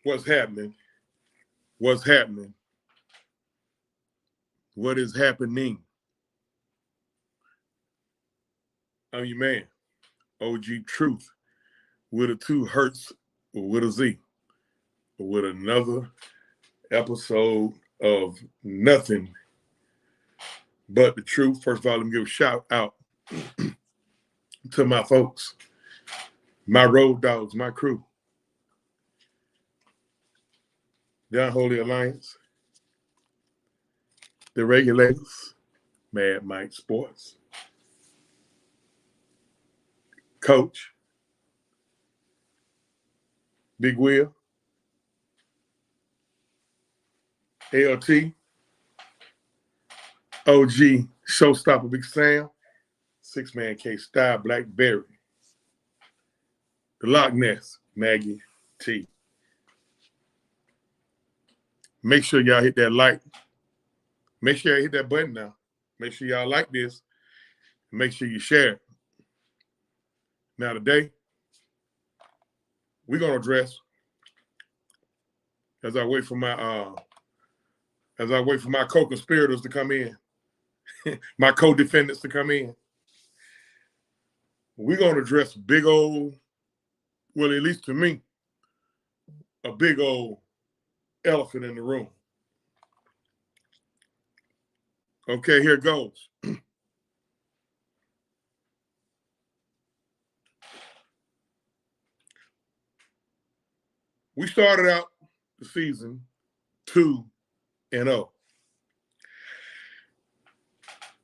what's happening, what is happening. I'm your man, OG Truth, with a 2 HURTZ or with a Z, with another episode of Nothing But the Truth. First of all, let me give a shout out to my folks, my road dogs, my crew, the Unholy Alliance, the Regulators, Mad Mike Sports, Coach, Big Will, LT, OG, Showstopper Big Sam, 6-Man K-Style, Blackberry, the Loch Ness, Maggie T. Make sure y'all hit that like. Make sure y'all hit that button now. Make sure y'all like this. Make sure you share it. Now today, we're gonna address, as I wait for my co-conspirators to come in, my co-defendants to come in. We're gonna address big old, well, at least to me, a big old elephant in the room. Okay, here it goes. We started out the season 2-0.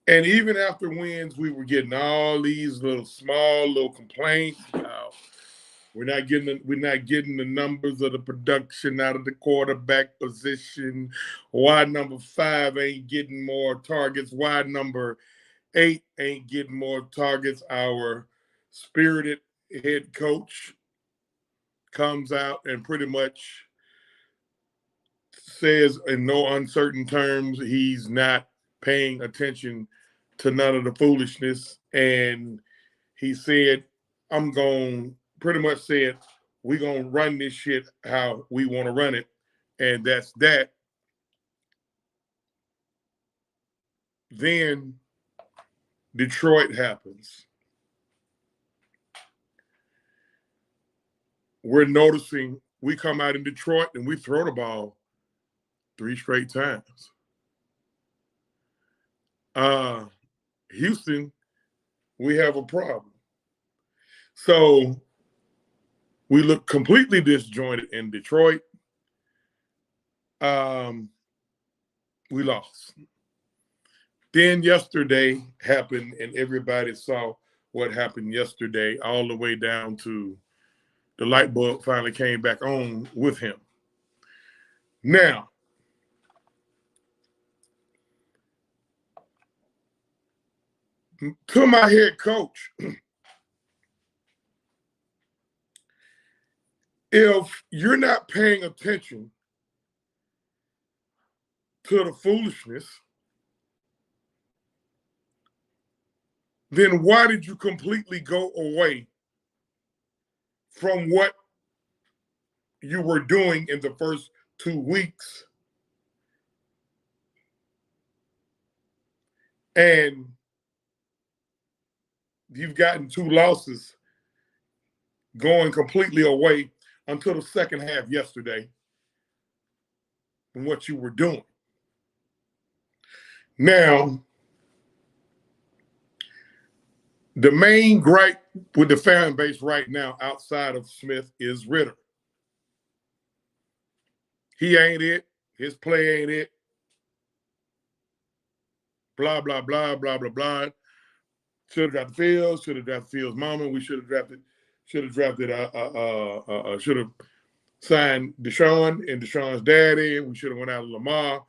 And even after wins, we were getting all these small complaints about we're not getting the numbers of the production out of the quarterback position. Why number 5 ain't getting more targets? Why number 8 ain't getting more targets? Our spirited head coach comes out and pretty much says in no uncertain terms he's not paying attention to none of the foolishness. And he said, we're going to run this shit how we want to run it. And that's that. Then Detroit happens. We're noticing we come out in Detroit and we throw the ball 3 straight times. Houston, we have a problem. So we look completely disjointed in Detroit. We lost. Then yesterday happened, and everybody saw what happened yesterday, all the way down to the light bulb finally came back on with him. Now, to my head coach, if you're not paying attention to the foolishness, then why did you completely go away from what you were doing in the first 2 weeks? And you've gotten 2 losses going completely away until the second half yesterday from what you were doing. Now, the main gripe with the fan base right now outside of Smith is Ritter. He ain't it. His play ain't it. Blah, blah, blah, blah, blah, blah. Should have drafted Fields. Should have drafted Fields' mama. We should have signed Deshaun and Deshaun's daddy. We should have went out of Lamar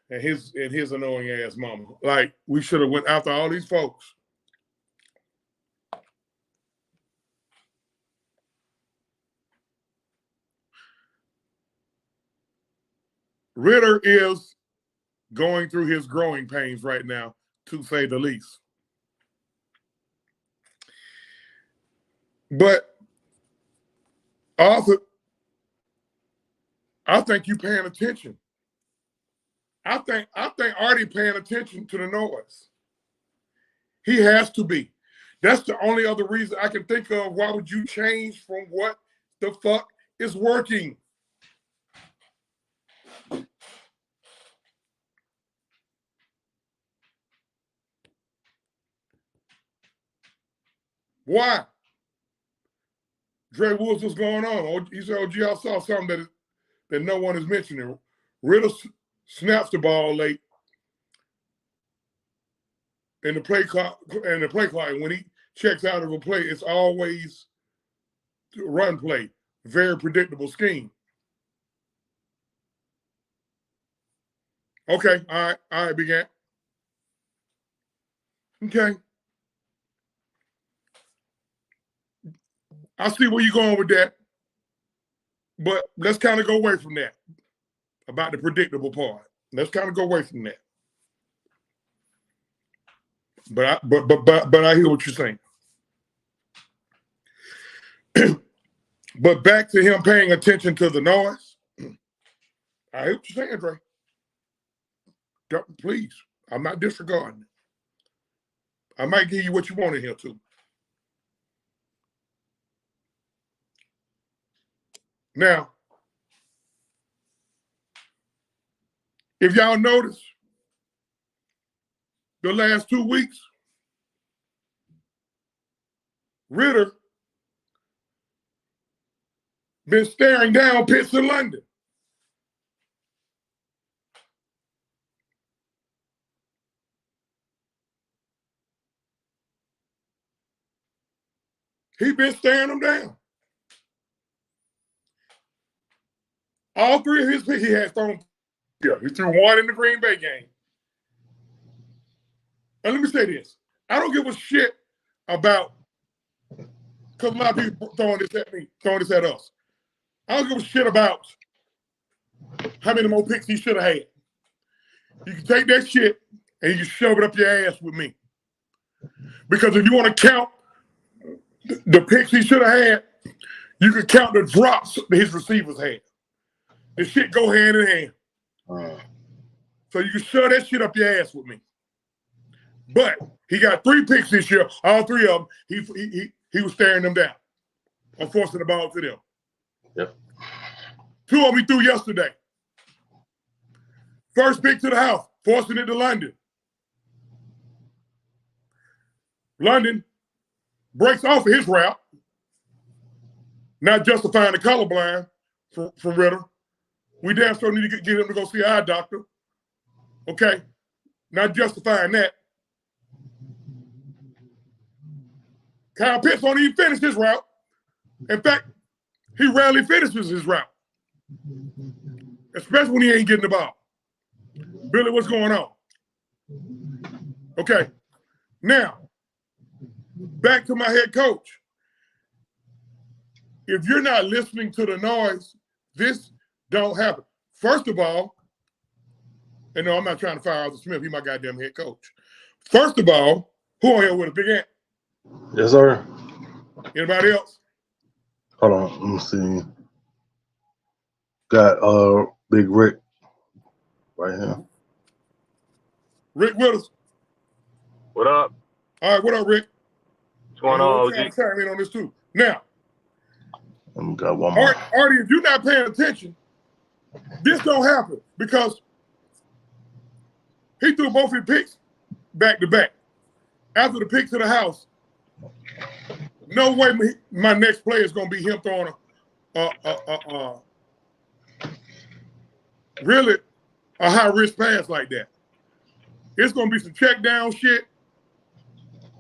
and his annoying ass mama. Like, we should have went after all these folks. Ritter is going through his growing pains right now, to say the least. But Arthur, I think you paying attention. I think Artie paying attention to the noise. He has to be. That's the only other reason I can think of. Why would you change from what the fuck is working? Why? Dre Woods, what's going on? He said, OG, I saw something that no one is mentioning. Riddle snaps the ball late in the play clock, and when he checks out of a play, it's always a run play. Very predictable scheme. Okay, all right, Big Ant. Okay. I see where you're going with that. But let's kind of go away from that, about the predictable part. Let's kind of go away from that. But I hear what you're saying. But back to him paying attention to the noise. I hear what you're saying, Dre. Please, I'm not disregarding it. I might give you what you want in here too. Now, if y'all notice, the last 2 weeks, Ritter been staring down Pitts in London. He been staring them down. All three of his picks he has thrown. Yeah, he threw one in the Green Bay game. And let me say this. I don't give a shit about, because a lot of people throwing this at me, throwing this at us. I don't give a shit about how many more picks he should have had. You can take that shit and you can shove it up your ass with me. Because if you want to count the picks he should have had, you can count the drops that his receivers had. The shit go hand in hand. So you can shove that shit up your ass with me. But he got 3 picks this year. All 3 of them, he was staring them down. I'm forcing the ball to them. Yep. 2 of them he threw yesterday. First pick to the house, forcing it to London. London breaks off of his route, not justifying the colorblind from Ritter. We damn sure need to get him to go see our doctor. Okay? Not justifying that. Kyle Pitts won't even finish his route. In fact, he rarely finishes his route, especially when he ain't getting the ball. Billy, what's going on? Okay. Now, back to my head coach. If you're not listening to the noise, this don't happen. First of all, and no, I'm not trying to fire Arthur Smith. He's my goddamn head coach. First of all, who on here with a Big Ant? Yes, sir. Anybody else? Hold on, let me see. Got Big Rick right here. Rick Willis. What up? All right, what up, Rick? What's going on, OG? Chime in on this too. Now, got one more. Artie, if you're not paying attention, this don't happen because he threw both his picks back to back. After the pick to the house, no way my next play is going to be him throwing really a high-risk pass like that. It's going to be some check down shit,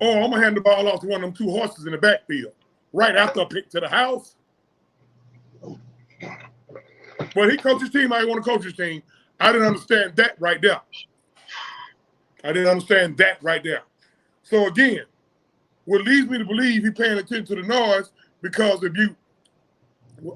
or I'm going to hand the ball off to one of them 2 horses in the backfield right after a pick to the house. But he coached his team. I didn't want to coach his team. I didn't understand that right there. So again, what leads me to believe he's paying attention to the noise, because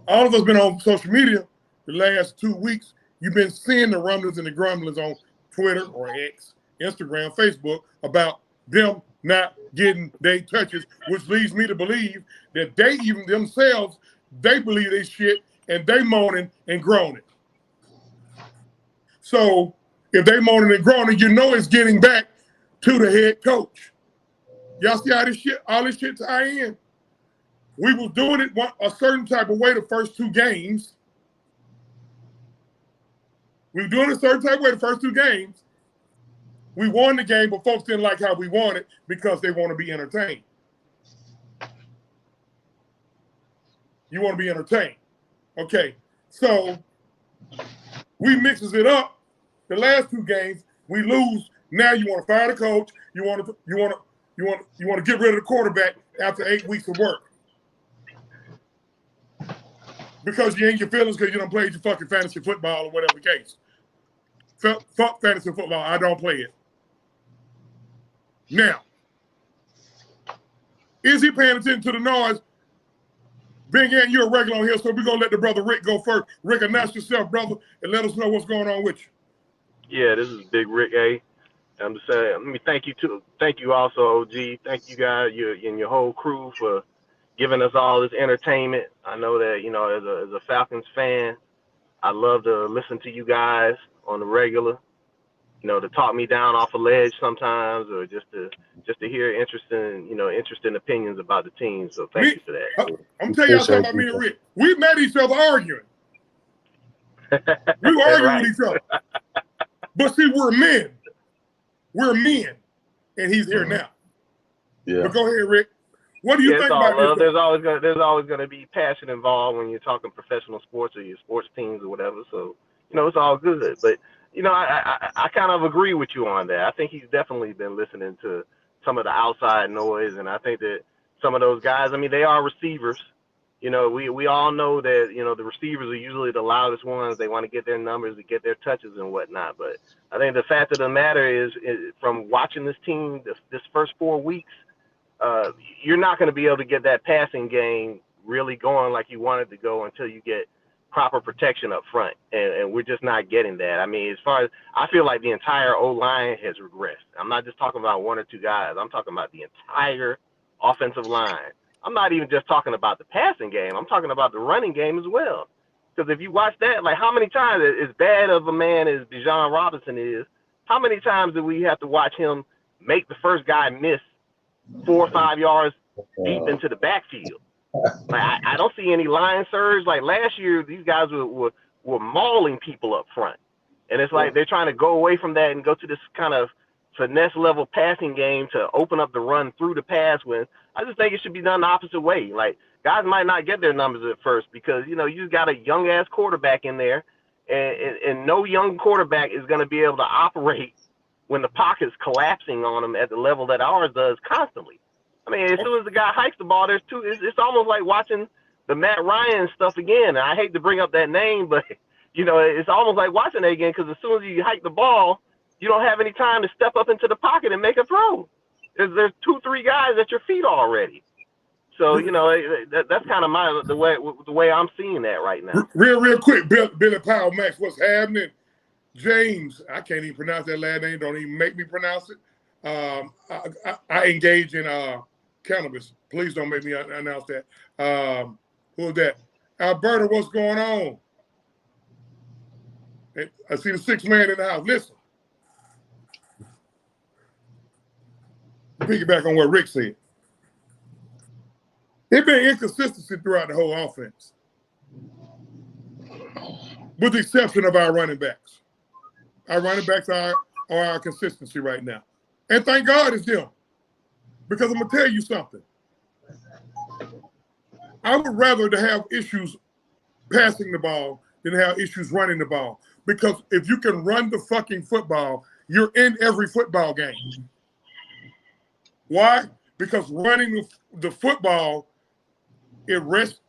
all of us been on social media the last 2 weeks, you've been seeing the rumblings and the grumblings on Twitter or X, Instagram, Facebook about them not getting their touches, which leads me to believe that they even themselves, they believe they shit and they moaning and groaning. So if they moaning and groaning, you know it's getting back to the head coach. Y'all see how all this shit tie in? We was doing it a certain type of way the first 2 games. We were doing it a certain type of way the first 2 games. We won the game, but folks didn't like how we won it because they want to be entertained. You want to be entertained. Okay, so we mixes it up. The last 2 games, we lose. Now you want to fire the coach. You want to get rid of the quarterback after 8 weeks of work. Because you ain't your feelings because you don't play your fucking fantasy football or whatever the case. Fuck fantasy football. I don't play it. Now, is he paying attention to the noise? Big Ant, you're a regular on here, so we're going to let the brother Rick go first. Rick, announce yourself, brother, and let us know what's going on with you. Yeah, this is Big Rick A. I'm just saying, let me thank you also, OG. Thank you guys, you and your whole crew for giving us all this entertainment. I know that, as a Falcons fan, I love to listen to you guys on the regular, to talk me down off a ledge sometimes, or just to hear interesting opinions about the team. So thank you for that. I'm telling y'all something about me and Rick. We met each other arguing. We were arguing with each other. But see, we're men. We're men. And he's here now. Yeah. But go ahead, Rick. What do you think about this? There's always gonna be passion involved when you're talking professional sports or your sports teams or whatever. So, it's all good. But I kind of agree with you on that. I think he's definitely been listening to some of the outside noise, and I think that some of those guys, they are receivers. We all know that, the receivers are usually the loudest ones. They want to get their numbers, to get their touches and whatnot. But I think the fact of the matter is from watching this team this first 4 weeks, you're not going to be able to get that passing game really going like you want it to go until you get proper protection up front. And we're just not getting that. As far as I feel like the entire O-line has regressed. I'm not just talking about 1 or 2 guys. I'm talking about the entire offensive line. I'm not even just talking about the passing game. I'm talking about the running game as well. Because if you watch that, like how many times, as bad of a man as Bijan Robinson is, how many times do we have to watch him make the first guy miss 4 or 5 yards deep into the backfield? Like I don't see any line surge. Like last year, these guys were mauling people up front. And it's like they're trying to go away from that and go to this kind of finesse level passing game to open up the run through the pass when I just think it should be done the opposite way. Like guys might not get their numbers at first because, you just got a young ass quarterback in there and no young quarterback is going to be able to operate when the pocket's collapsing on them at the level that ours does constantly. As soon as the guy hikes the ball, it's almost like watching the Matt Ryan stuff again. And I hate to bring up that name, but it's almost like watching that again because as soon as you hike the ball, you don't have any time to step up into the pocket and make a throw. There's 2-3 guys at your feet already. So that's kind of the way I'm seeing that right now. Real quick, Billy Powell, Max, what's happening? James, I can't even pronounce that last name. Don't even make me pronounce it. I engage in cannabis. Please don't make me announce that. Who's that? Alberta, what's going on? I see the 6th man in the house. Listen. Piggyback on what Rick said. There's been inconsistency throughout the whole offense, with the exception of our running backs. Our running backs are our consistency right now. And thank God it's them. Because I'm going to tell you something. I would rather to have issues passing the ball than have issues running the ball. Because if you can run the fucking football, you're in every football game. Why? Because running the football, it rests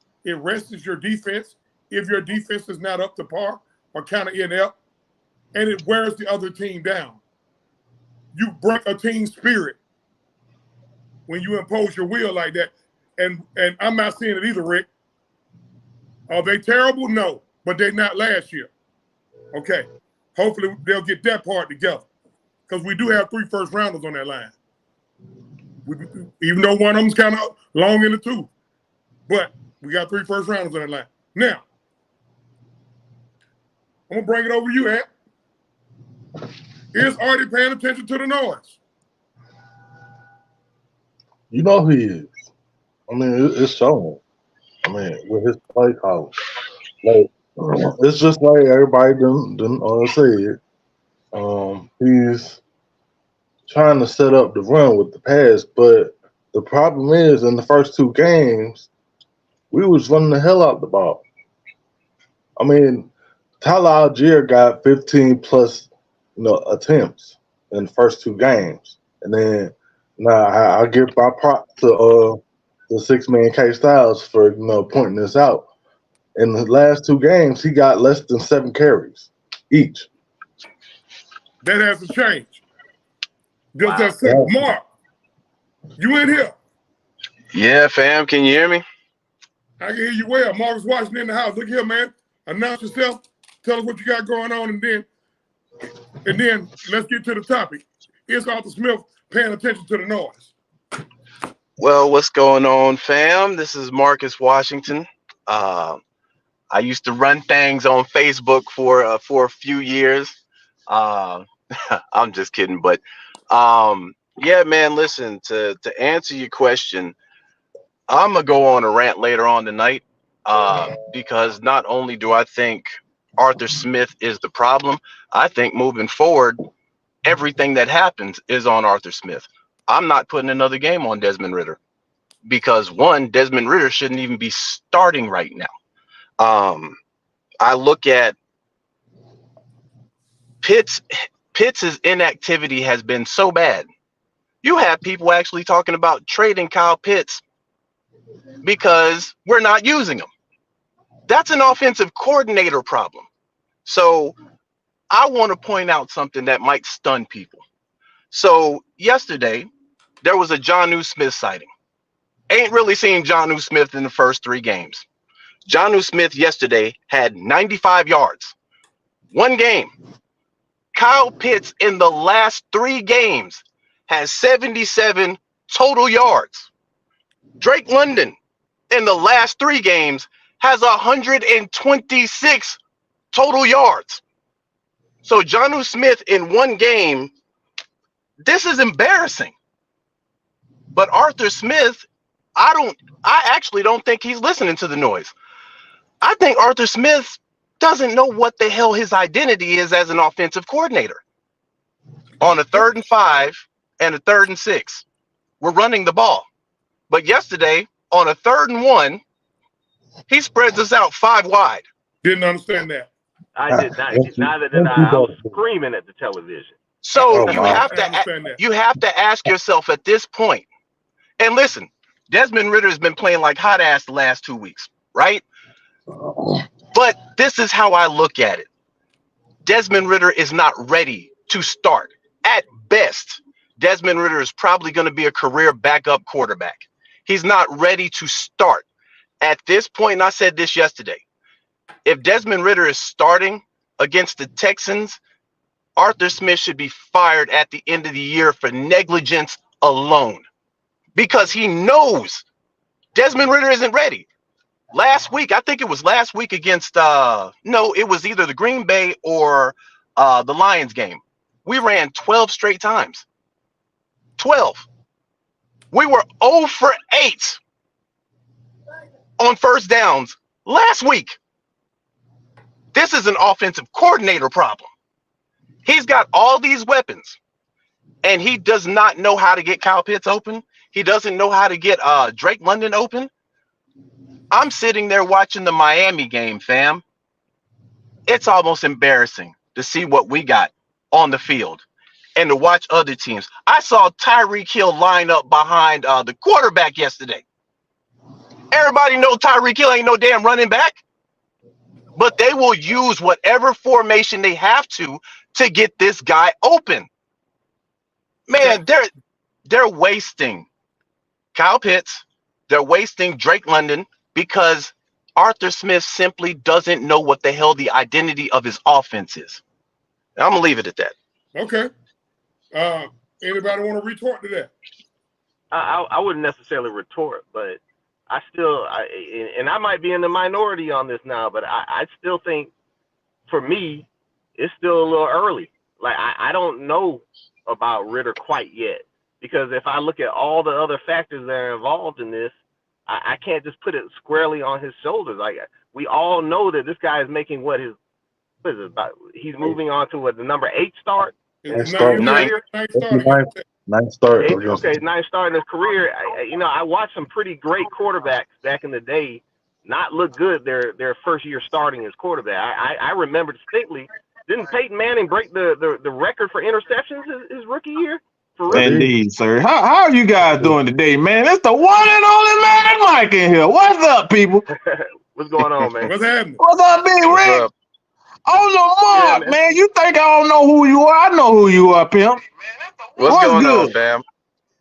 your defense if your defense is not up to par or kind of inept, and it wears the other team down. You break a team spirit when you impose your will like that. And I'm not seeing it either, Rick. Are they terrible? No, but they're not last year. Okay. Hopefully they'll get that part together because we do have 3 first-rounders on that line. Even though one of them's kind of long in the tooth. But we got 3 first-rounders on that line. Now, I'm going to bring it over to you, Ant. Is Artie paying attention to the noise? You know he is. I mean, it's showing. I mean, with his play calling, like it's just like everybody didn't say it. He's trying to set up the run with the pass, but the problem is in the first two games we was running the hell out the ball. I mean, Tyler Algier got 15 plus, attempts in the first two games, and then now I give my props to the 6-man K Styles for pointing this out. In the last two games, he got less than 7 carries each. That has to change. Just Wow. that simple. Mark, you in here? Yeah, fam, can you hear me? I can hear you well. Marcus Washington in the house. Look here, man. Announce yourself. Tell us what you got going on, and then let's get to the topic. Is Arthur Smith paying attention to the noise? Well, what's going on, fam? This is Marcus Washington. I used to run things on Facebook for a few years. I'm just kidding, but yeah, man. Listen, to answer your question, I'm gonna go on a rant later on tonight because not only do I think Arthur Smith is the problem, I think moving forward, everything that happens is on Arthur Smith. I'm not putting another game on Desmond Ridder because one, Desmond Ridder shouldn't even be starting right now. I look at Pitt's inactivity has been so bad. You have people actually talking about trading Kyle Pitts because we're not using him. That's an offensive coordinator problem. So I want to point out something that might stun people. So yesterday, there was a Jonnu Smith sighting. Ain't really seen Jonnu Smith in the first 3 games. Jonnu Smith yesterday had 95 yards. 1 game. Kyle Pitts in the last 3 games has 77 total yards. Drake London in the last 3 games has 126 total yards. So Jonnu Smith in 1 game, this is embarrassing. But Arthur Smith, I actually don't think he's listening to the noise. I think Arthur Smith doesn't know what the hell his identity is as an offensive coordinator. On a 3rd and 5 and a 3rd and 6, we're running the ball. But yesterday, on a 3rd and 1, he spreads us out 5 wide. Didn't understand that. I did not. Neither did I. I was screaming at the television. So Oh, you wow. have to ask yourself at this point. And listen, Desmond Ridder has been playing like hot ass the last 2 weeks, right? But this is how I look at it. Desmond Ridder is not ready to start. At best, Desmond Ridder is probably going to be a career backup quarterback. He's not ready to start. At this point, and I said this yesterday, if Desmond Ridder is starting against the Texans, Arthur Smith should be fired at the end of the year for negligence alone because he knows Desmond Ridder isn't ready. Last week, I think it was last week against, no, it was either the Green Bay or the Lions game. We ran 12 straight times. 12. We were 0 for 8 on first downs last week. This is an offensive coordinator problem. He's got all these weapons, and he does not know how to get Kyle Pitts open. He doesn't know how to get Drake London open. I'm sitting there watching the Miami game, fam. It's almost embarrassing to see what we got on the field and to watch other teams. I saw Tyreek Hill line up behind the quarterback yesterday. Everybody know Tyreek Hill ain't no damn running back, but they will use whatever formation they have to get this guy open. Man, they're wasting Kyle Pitts. They're wasting Drake London because Arthur Smith simply doesn't know what the hell the identity of his offense is. And I'm going to leave it at that. Okay. Anybody want to retort to that? I wouldn't necessarily retort, but I still, and I might be in the minority on this now, but I still think, for me, it's still a little early. like I don't know about Ritter quite yet, because if I look at all the other factors that are involved in this, I can't just put it squarely on his shoulders. Like, we all know that this guy is making what is it about? He's moving on to what, the number 8 start in his career. Ninth start. Okay, 9th start in his career. I watched some pretty great quarterbacks back in the day not look good their first year starting as quarterback. I remember distinctly. Didn't Peyton Manning break the record for interceptions his rookie year? Indeed, sir. How are you guys doing today, man? It's the one and only man Mike in here. What's up, people? What's going on, man? What's happening? What's up, Big Rick? On the mark, man. You think I don't know who you are? I know who you are, pimp. What's going on, fam?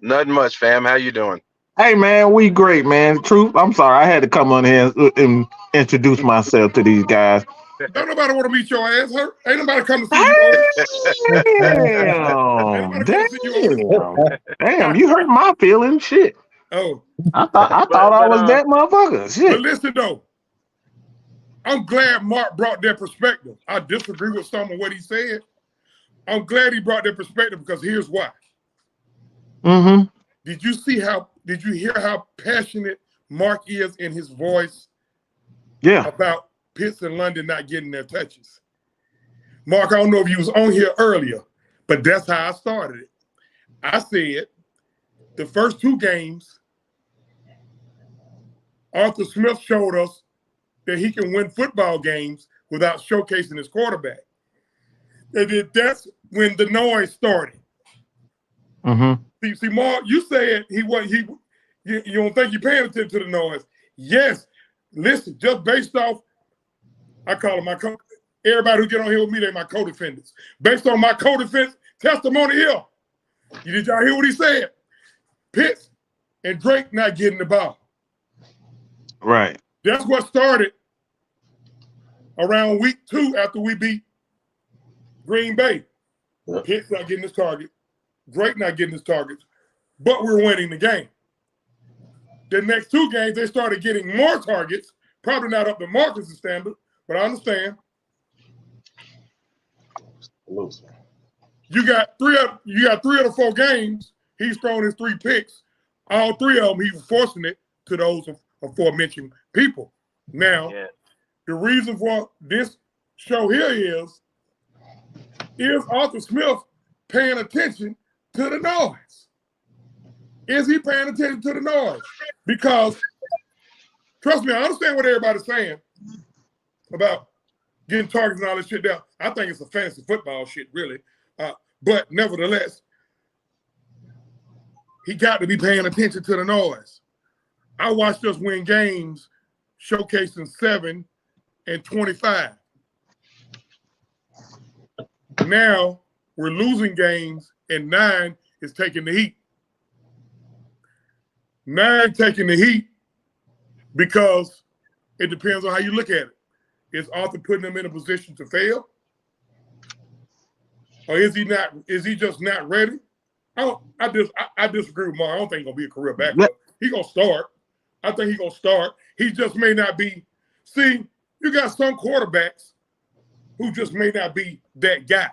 Nothing much, fam. How you doing? Hey, man, we great, man. Truth, I'm sorry. I had to come on here and introduce myself to these guys. Don't nobody want to meet your ass. Ain't nobody come to see you. Damn, you hurt my feelings. Shit. Oh. I thought I was that motherfucker. Shit. But listen, though. I'm glad Mark brought that perspective. I disagree with some of what he said. I'm glad he brought that perspective, because here's why. Mm-hmm. Did you hear how passionate Mark is in his voice? Yeah. About Pitts and London not getting their touches. Mark, I don't know if you was on here earlier, but that's how I started it. I said the first 2 games, Arthur Smith showed us that he can win football games without showcasing his quarterback. And that's when the noise started. Mm-hmm. See, Mark, you said you don't think you're paying attention to the noise. Yes. Listen, just based off, I call them everybody who get on here with me, they're my co-defendants. Based on my co-defense testimony here, did y'all hear what he said? Pitts and Drake not getting the ball. Right. That's what started around week 2 after we beat Green Bay. Yeah. Pitts not getting his target. Drake not getting his targets. But we're winning the game. The next 2 games, they started getting more targets. Probably not up to Marcus' standard, but I understand. You got 3 of the 4 games, he's thrown his 3 picks. All 3 of them, he was forcing it to those aforementioned people. Now, the reason for this show here is Arthur Smith paying attention to the noise? Is he paying attention to the noise? Because, trust me, I understand what everybody's saying about getting targets and all this shit down. I think it's a fantasy football shit, really. But nevertheless, he got to be paying attention to the noise. I watched us win games showcasing 7 and 25. Now we're losing games, and 9 is taking the heat. 9 taking the heat because it depends on how you look at it. Is Arthur putting them in a position to fail? Or is he not? Is he just not ready? I disagree with Mark. I don't think he's gonna be a career backup. He's gonna start. I think he's gonna start. He just may not be. See, you got some quarterbacks who just may not be that guy.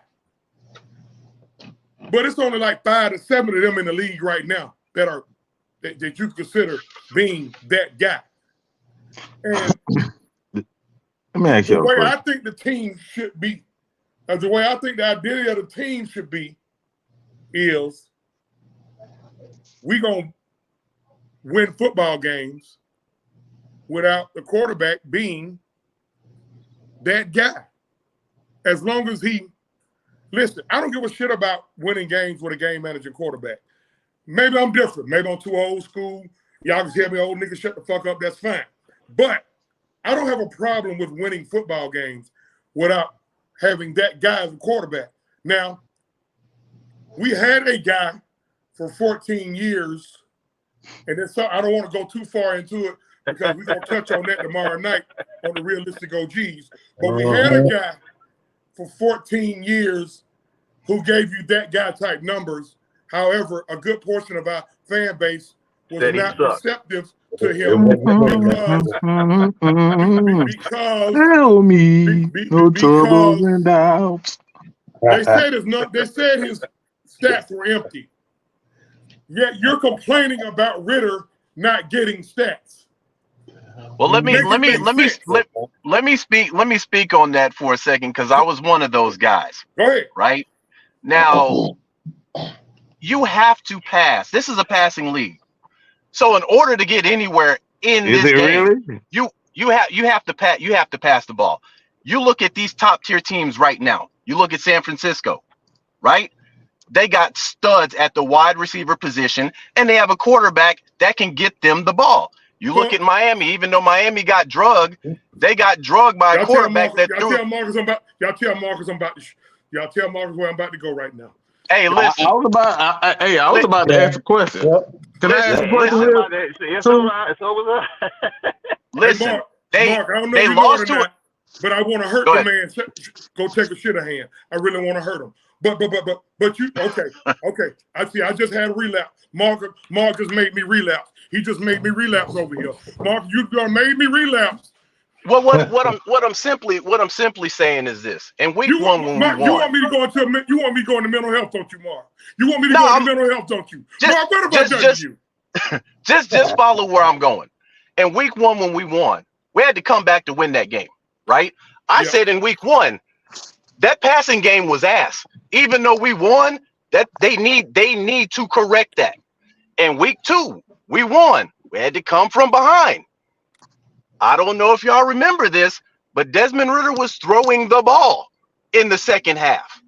But it's only like 5 to 7 of them in the league right now that you consider being that guy. And let me ask you the way I think the team should be, the way I think the identity of the team should be, is we're going to win football games without the quarterback being that guy. As long as listen, I don't give a shit about winning games with a game managing quarterback. Maybe I'm different. Maybe I'm too old school. Y'all can hear me, old nigga, shut the fuck up. That's fine. But I don't have a problem with winning football games without having that guy as a quarterback. Now, we had a guy for 14 years, and then I don't want to go too far into it because we're going to touch on that tomorrow night on the Realistic OGs. But we had a guy for 14 years who gave you that guy type numbers. However, a good portion of our fan base was not receptive to him tell me no troubles and doubts. They said his stats were empty. Yet you're complaining about Ritter not getting stats. Well, let me speak on that for a second, because I was one of those guys. Go ahead. Right now, you have to pass. This is a passing league, so in order to get anywhere in this game, really? you have to pass the ball. You look at these top tier teams right now. You look at San Francisco, right? They got studs at the wide receiver position, and they have a quarterback that can get them the ball. You look at Miami, even though Miami got drugged, they got drugged by a quarterback that threw. Y'all tell Marcus I'm about to go right now. Hey, listen. I was about to ask a question. Can I ask a question here? Listen, Mark, they I don't know if you lost know to it, but I want to hurt the man. Go take a shit a hand. I really want to hurt him. But you okay. I see. I just had a relapse. Mark just made me relapse. He just made me relapse over here. Mark, you done made me relapse. Well, what I'm simply saying is this. In week one, when we won, you want me to go into mental health, don't you, Mark? You want me to go into mental health, don't you? Mark, what about that you? Just follow where I'm going. In week one, when we won, we had to come back to win that game, right? I said in week one, that passing game was ass. Even though we won, that they need to correct that. In week two, we won. We had to come from behind. I don't know if y'all remember this, but Desmond Ridder was throwing the ball in the second half.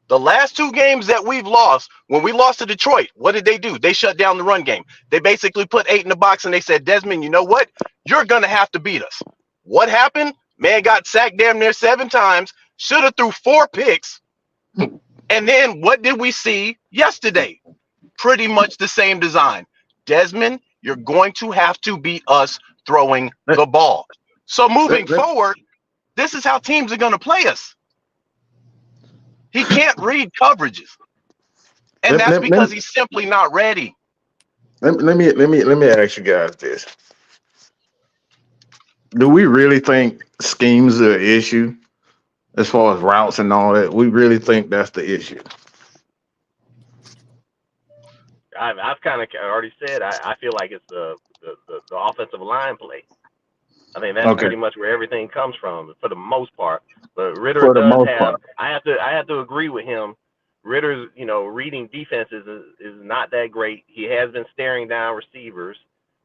The last two games that we've lost, when we lost to Detroit, what did they do? They shut down the run game. They basically put 8 in the box and they said, Desmond, you know what? You're going to have to beat us. What happened? Man got sacked damn near 7 times, should have threw 4 picks. And then what did we see yesterday? Pretty much the same design. Desmond, you're going to have to beat us throwing the ball. So moving forward, this is how teams are going to play us. He can't read coverages, and that's because he's simply not ready. Let me ask you guys this: do we really think schemes are an issue as far as routes and all that? We really think that's the issue? I've kind of already said I feel like it's the offensive line play. I think that's pretty much where everything comes from for the most part. But Ritter does have. I have to agree with him. Ritter's reading defenses is not that great. He has been staring down receivers.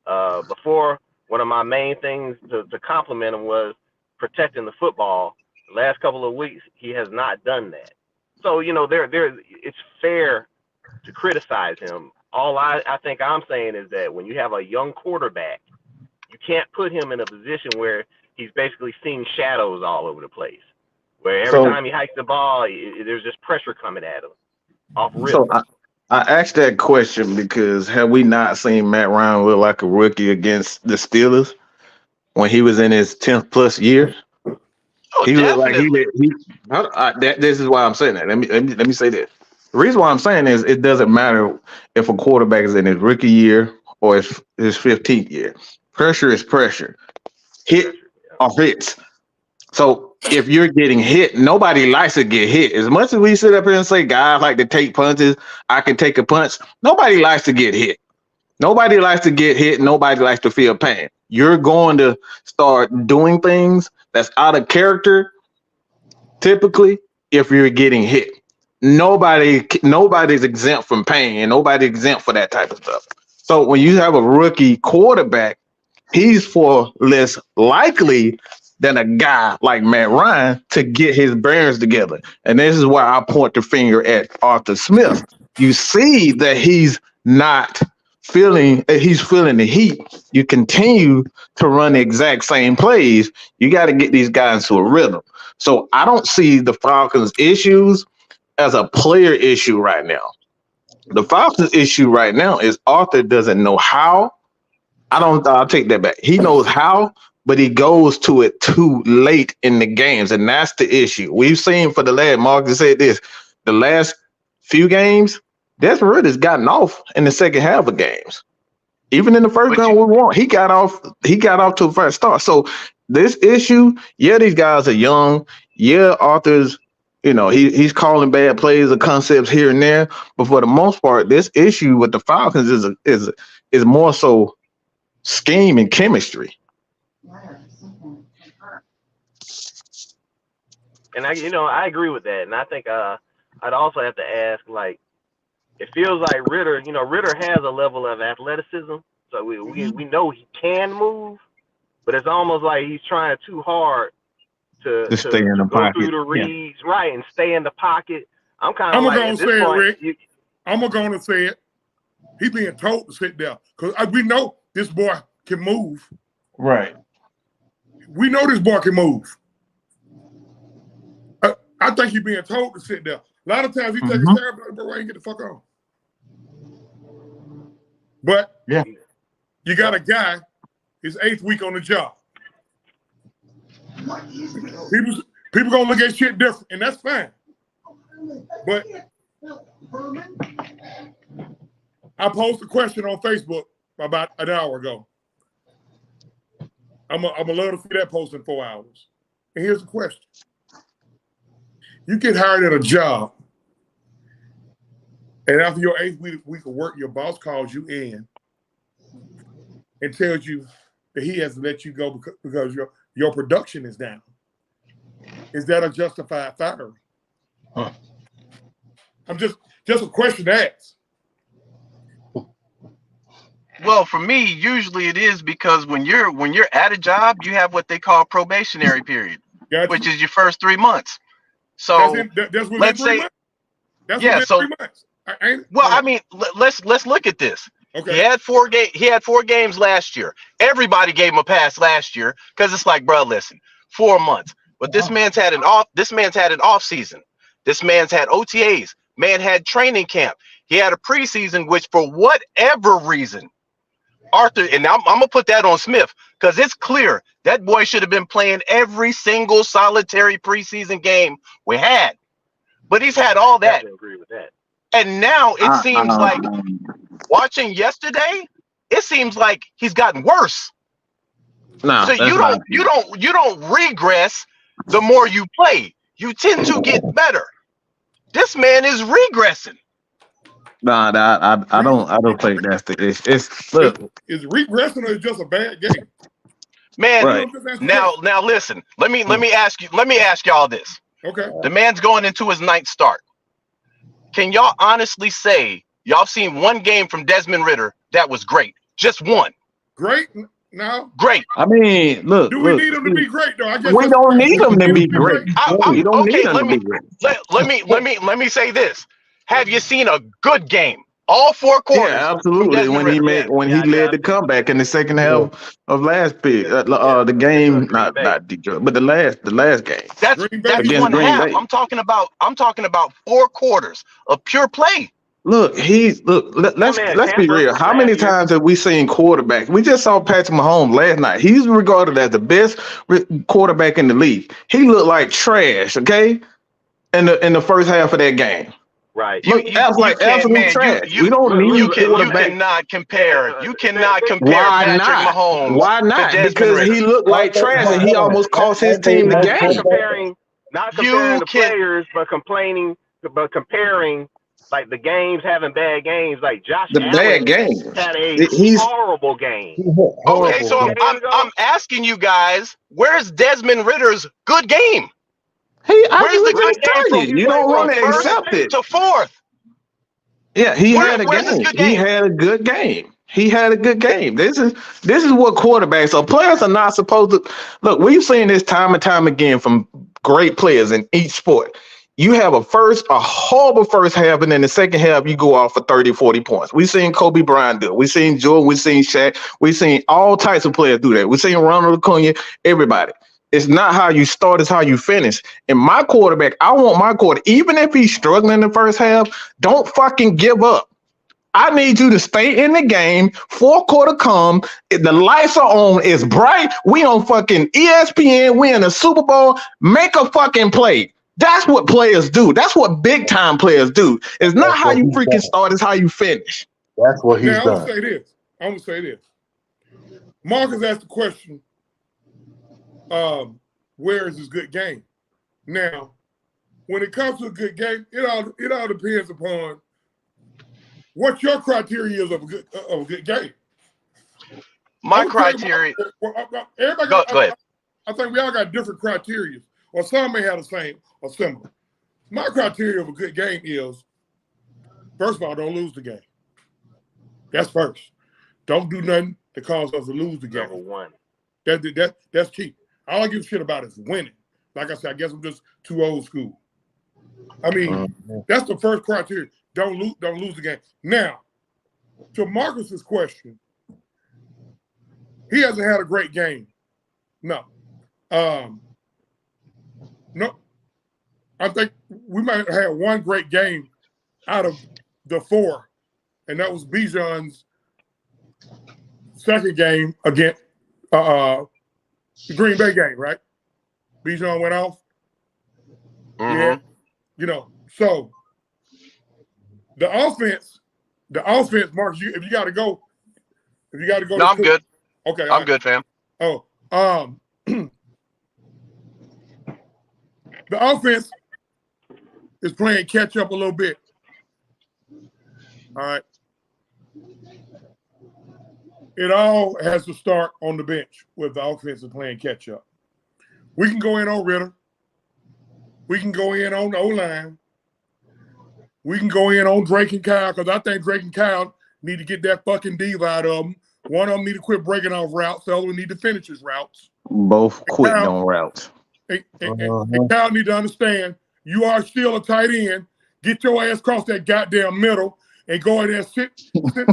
Before, one of my main things to compliment him was protecting the football. The last couple of weeks he has not done that. So it's fair to criticize him. All I think I'm saying is that when you have a young quarterback, you can't put him in a position where he's basically seeing shadows all over the place. Where every time he hikes the ball, there's just pressure coming at him off rip. So I asked that question because have we not seen Matt Ryan look like a rookie against the Steelers when he was in his 10th plus year? Oh, he looked like he did. This is why I'm saying that. Let me say this. The reason why I'm saying is it doesn't matter if a quarterback is in his rookie year or his 15th year. Pressure is pressure. Hit or hits. So if you're getting hit, nobody likes to get hit. As much as we sit up here and say guys like to take punches, I can take a punch. Nobody likes to get hit. Nobody likes to get hit. Nobody likes to feel pain. You're going to start doing things that's out of character, typically, if you're getting hit. Nobody's exempt from pain, and nobody's exempt for that type of stuff. So when you have a rookie quarterback, he's far less likely than a guy like Matt Ryan to get his bearings together. And this is why I point the finger at Arthur Smith. You see that he's feeling the heat. You continue to run the exact same plays. You got to get these guys to a rhythm. So I don't see the Falcons' issues as a player issue right now. The Falcons' issue right now is Arthur doesn't know how. I'll take that back. He knows how, but he goes to it too late in the games, and that's the issue. We've seen for the last, Marcus said this, the last few games, Desmond Ridder's gotten off in the second half of games. Even in the first game we won, he got off to a first start. So this issue, these guys are young. Arthur's he's calling bad plays or concepts here and there, but for the most part, this issue with the Falcons is more so scheme and chemistry. And I agree with that. And I think I'd also have to ask, like, it feels like Ritter has a level of athleticism, so we know he can move, but it's almost like he's trying too hard to stay in the go pocket. through the reads, right, and stay in the pocket. I'm kind of I'm like, gonna at this say it, point, Rick. I'm gonna say it. He's being told to sit down because we know this boy can move. Right. We know this boy can move. I think he's being told to sit down. A lot of times he takes a step, but wait, get the fuck on. But yeah, you got a guy, his 8th week on the job. People gonna look at shit different, and that's fine. But I posted a question on Facebook about an hour ago. I'm gonna love to see that post in 4 hours. And here's the question: you get hired at a job, and after your 8th week of work, your boss calls you in and tells you that he has to let you go because your production is down. Is that a justified firing? Huh. I'm just a question to ask. Well, for me, usually it is because when you're at a job, you have what they call probationary period, Gotcha. which is your first 3 months. So that's let's say, 3 months. That's yeah. So 3 months. well, I mean, let's look at this. Okay. He had 4 games last year. Everybody gave him a pass last year because it's like, bro, listen, 4 months. But this man's had an off season. This man's had OTAs. Man had training camp. He had a preseason, which for whatever reason, Arthur, and I'm gonna put that on Smith because it's clear that boy should have been playing every single solitary preseason game we had. But he's had all that. I agree with that. And now it seems like watching yesterday, it seems like he's gotten worse. No, so you don't regress the more you play. You tend to get better. This man is regressing. Nah, I don't think that's the issue. Look, is regressing or is just a bad game? Man, right. now listen. Let me ask y'all this. Okay. The man's going into his 9th start. Can y'all honestly say y'all seen one game from Desmond Ritter that was great? Just one. Great? No. Great. I mean, look. Do we need him to be great though? I guess we don't need him to be great. We don't need him to be great. Let me say this. Have you seen a good game? All 4 quarters. Yeah, absolutely. When he led the comeback in the second half of last pick, the game, not Detroit, but the last game. That's one half. I'm talking about 4 quarters of pure play. Look, let's be real. How many times have we seen quarterbacks? We just saw Patrick Mahomes last night. He's regarded as the best quarterback in the league. He looked like trash, okay? In the first half of that game. Right. Absolute trash. We don't need you cannot compare. You cannot compare Why Patrick Mahomes. Why not? Because he looked like trash and he almost cost his team the game. Not comparing the players, but comparing like the games having bad games. Like Josh Allen bad games. Had a horrible game. Okay, so I'm asking you guys, where's Desmond Ritter's good game? Where's the good game? You don't want to accept it. To 4th. Yeah, he had a game. He had a good game. He had a good game. This is what quarterbacks are. Players are not supposed to look. We've seen this time and time again from great players in each sport. You have a horrible first half, and then the second half, you go off for 30, 40 points. We've seen Kobe Bryant do it. We've seen Jordan. We've seen Shaq. We've seen all types of players do that. We've seen Ronald Acuna, everybody. It's not how you start, it's how you finish. And my quarterback, I want my quarterback, even if he's struggling in the first half, don't fucking give up. I need you to stay in the game. 4th quarter come. The lights are on. It's bright. We on fucking ESPN. We in the Super Bowl. Make a fucking play. That's what players do. That's what big time players do. It's not how you freaking start, it's how you finish. That's what he's done. I'm gonna say this. Marcus asked the question, where is his good game? Now, when it comes to a good game, it all depends upon what your criteria is of a good game. My criteria. Everybody Go ahead. I think we all got different criteria, or some may have the same or similar. My criteria of a good game is, first of all, don't lose the game. That's first. Don't do nothing to cause us to lose the game. Number one. That's key. All I give a shit about is winning. Like I said, I guess I'm just too old school. I mean, that's the first criteria. Don't lose the game. Now, to Marcus's question, he hasn't had a great game. No. No. I think we might have had one great game out of the 4, and that was Bijan's second game against the Green Bay game, right? Bijan went off. Yeah. You know, so the offense, Marcus, if you got to go. No, I'm good. Okay. I'm good, fam. Oh, the offense is playing catch up a little bit. All right. It all has to start on the bench with the offense is playing catch up. We can go in on Ritter. We can go in on the O-line. We can go in on Drake and Kyle, because I think Drake and Kyle need to get that fucking diva out of them. One of them need to quit breaking off routes. The other one need to finish his routes. Both quit on routes. And Kyle need to understand you are still a tight end. Get your ass across that goddamn middle and go in there sit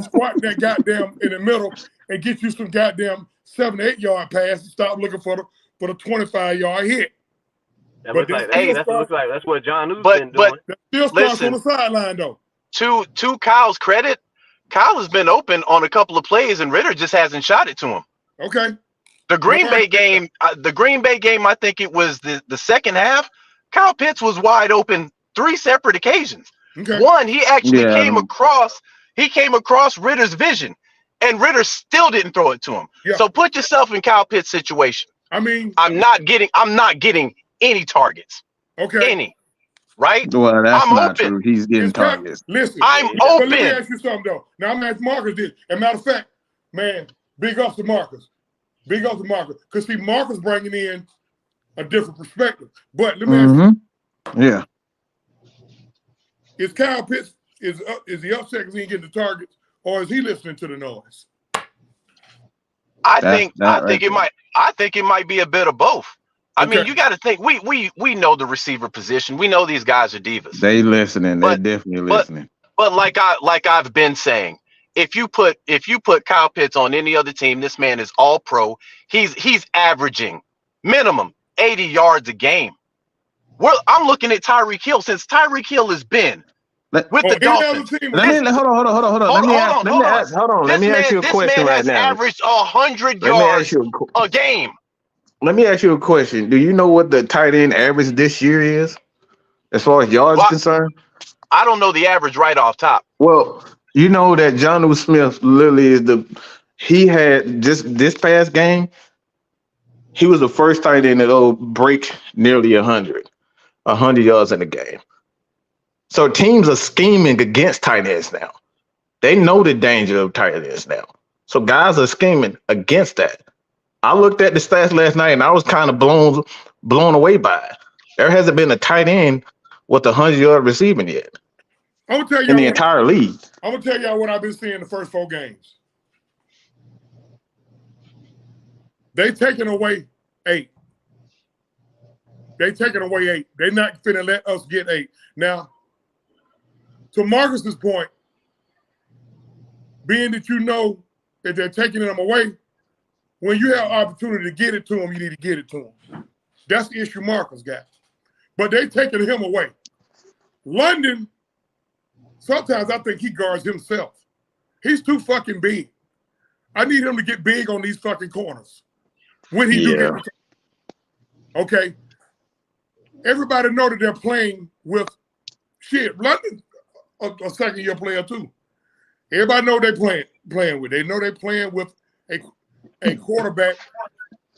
squat in that goddamn in the middle and get you some goddamn 7 to 8 yard pass and stop looking for the 25-yard hit. That looks like that's what John New's been doing. That still starts on the sideline though. To Kyle's credit, Kyle has been open on a couple of plays, and Ritter just hasn't shot it to him. Okay. The Green Bay game, I think it was the second half. Kyle Pitts was wide open 3 separate occasions. Okay. One, he actually came across Ritter's vision, and Ritter still didn't throw it to him. Yeah. So put yourself in Kyle Pitts' situation. I mean, I'm not getting any targets. Okay. Any. Right? Well, that's I'm not open. true. He's getting targets. Listen, I'm but open. let me ask you something though. Now I'm gonna ask Marcus this. As a matter of fact, man, big ups to Marcus. Big ups to Marcus. Because see, Marcus bringing in a different perspective. But let me ask you. Yeah. Is Kyle Pitts is he upset because he ain't getting the targets, or is he listening to the noise? I think it might be a bit of both. I mean, you got to think we know the receiver position. We know these guys are divas. They listening. They're definitely listening. But like I've been saying, if you put Kyle Pitts on any other team, this man is all pro. He's averaging minimum 80 yards a game. I'm looking at Tyreek Hill since Tyreek Hill has been with the Dolphins. Hold on. Let me ask you a question right now. Averaged 100 yards a game. Let me ask you a question. Do you know what the tight end average this year is, as far as yards concerned? I don't know the average right off top. Well, you know that Jonnu Smith literally he had just this past game, he was the first tight end that'll break nearly 100 yards in a game. So teams are scheming against tight ends now. They know the danger of tight ends now. So guys are scheming against that. I looked at the stats last night and I was kind of blown away by it. There hasn't been a tight end with 100-yard receiving yet. I'm gonna tell you in the entire league. I'm gonna tell y'all what I've been seeing the first 4 games. They taking away 8. They taking away 8. They're not finna let us get 8. Now, to Marcus's point, being that you know that they're taking them away, when you have opportunity to get it to them, you need to get it to them. That's the issue Marcus got. But they taking him away. London, sometimes I think he guards himself. He's too fucking big. I need him to get big on these fucking corners. When he do get it. Okay. Everybody know that they're playing with shit. London, a second-year player too. Everybody know they playing with. They know they playing with a quarterback.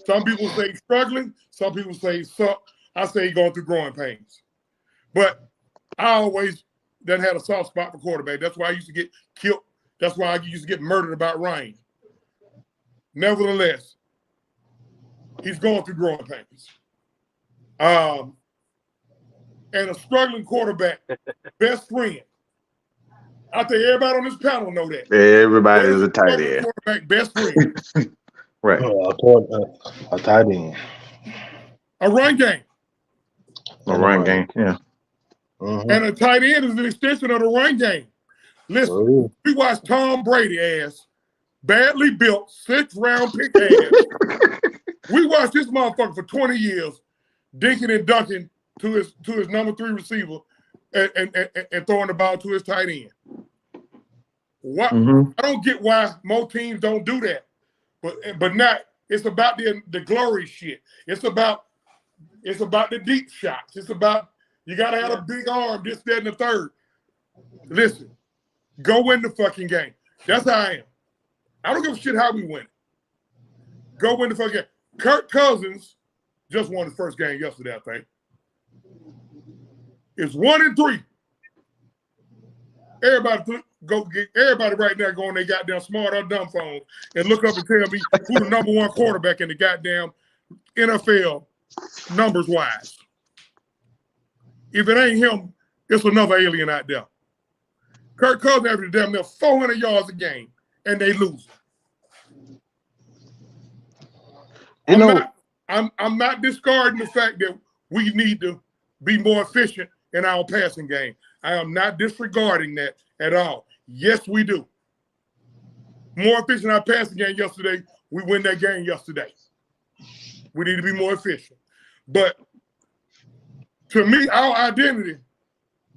Some people say struggling. Some people say suck. I say he's going through growing pains. But I always done had a soft spot for quarterback. That's why I used to get killed. That's why I used to get murdered about Ryan. Nevertheless, he's going through growing pains. And a struggling quarterback, best friend. I think everybody on this panel know that. Everybody is a tight end. Quarterback, best friend. Right. A tight end. A run game. A run game, yeah. And a tight end is an extension of the run game. Listen, we watched Tom Brady ass, badly built, 6th-round pick ass. We watched this motherfucker for 20 years, dinking and dunking to his number 3 receiver and throwing the ball to his tight end. What? I don't get why most teams don't do that. But not. It's about the glory shit. It's about the deep shots. It's about you gotta have a big arm, this, that, and the third. Listen, go win the fucking game. That's how I am. I don't give a shit how we win. Go win the fucking game. Kirk Cousins just won his first game yesterday, I think. It's 1-3. Everybody right now go on their goddamn smart or dumb phones and look up and tell me who the number 1 quarterback in the goddamn NFL numbers wise. If it ain't him, it's another alien out there. Kirk Cousins averaged damn near 400 yards a game, and they lose. I'm not discarding the fact that we need to be more efficient in our passing game. I am not disregarding that at all. Yes, we do. More efficient in our passing game yesterday. We win that game yesterday. We need to be more efficient. But to me, our identity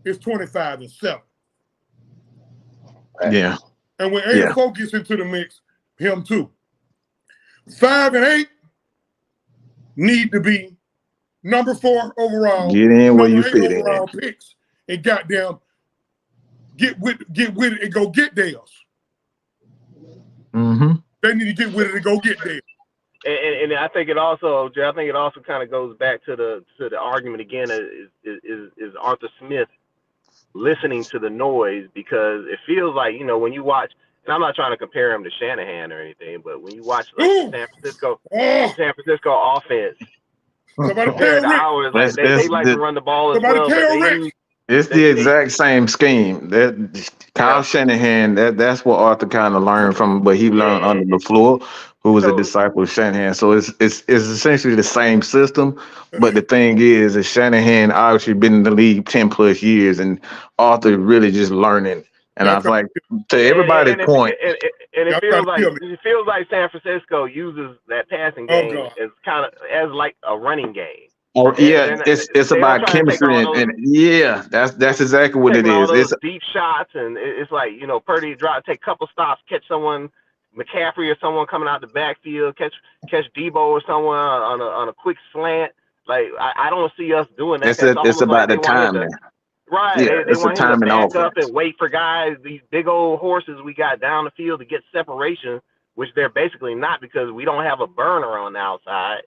is 25-7. Yeah. And when 8-4 gets into the mix, him too. 5 and 8 need to be number 4 overall. Get in where you fit in. Overall picks and goddamn get with it and go get theirs. They need to get with it and go get theirs. And I think it also, Jay, kind of goes back to the argument again. Is Arthur Smith listening to the noise? Because it feels like, you know, when you watch, and I'm not trying to compare him to Shanahan or anything, but when you watch like San Francisco offense, compared to ours, like, they like to run the ball as well. It's the exact same scheme. That Kyle Shanahan, that's what Arthur kind of learned from, but he learned under LaFleur, who was a disciple of Shanahan. So it's essentially the same system. But the thing is Shanahan obviously been in the league 10+ years, and Arthur really just learning. And I was like, to everybody's point, it feels like San Francisco uses that passing game as kind of as like a running game. Oh yeah, it's about chemistry and that's exactly what it is. It's deep shots, and it's like, you know, Purdy take a couple stops, catch someone, McCaffrey or someone coming out the backfield, catch Debo or someone on a quick slant. Like I don't see us doing that. It's about the timing. Right. Yeah, they want him to back up and wait for guys, these big old horses we got down the field to get separation, which they're basically not, because we don't have a burner on the outside.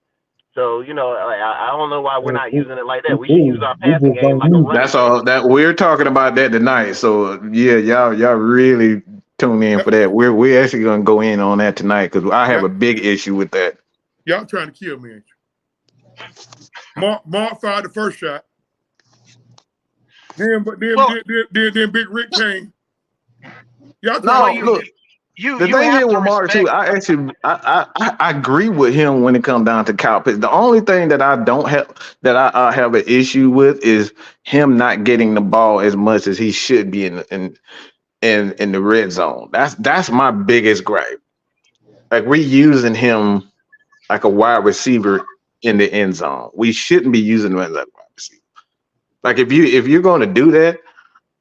So, you know, I don't know why we're not using it like that. We should use our passing game like a running. That's all that we're talking about that tonight. So yeah, y'all really tune in for that. We're actually gonna go in on that tonight because I have a big issue with that. Y'all trying to kill me, ain't you? Mark fired the first shot. Then Big Rick came. Y'all look. The thing here with Mark too, I agree with him when it comes down to Kyle Pitts. The only thing that I don't have I have an issue with is him not getting the ball as much as he should be in the red zone. That's my biggest gripe. Like, we're using him like a wide receiver in the end zone. We shouldn't be using him as a wide receiver. Like, if you're going to do that,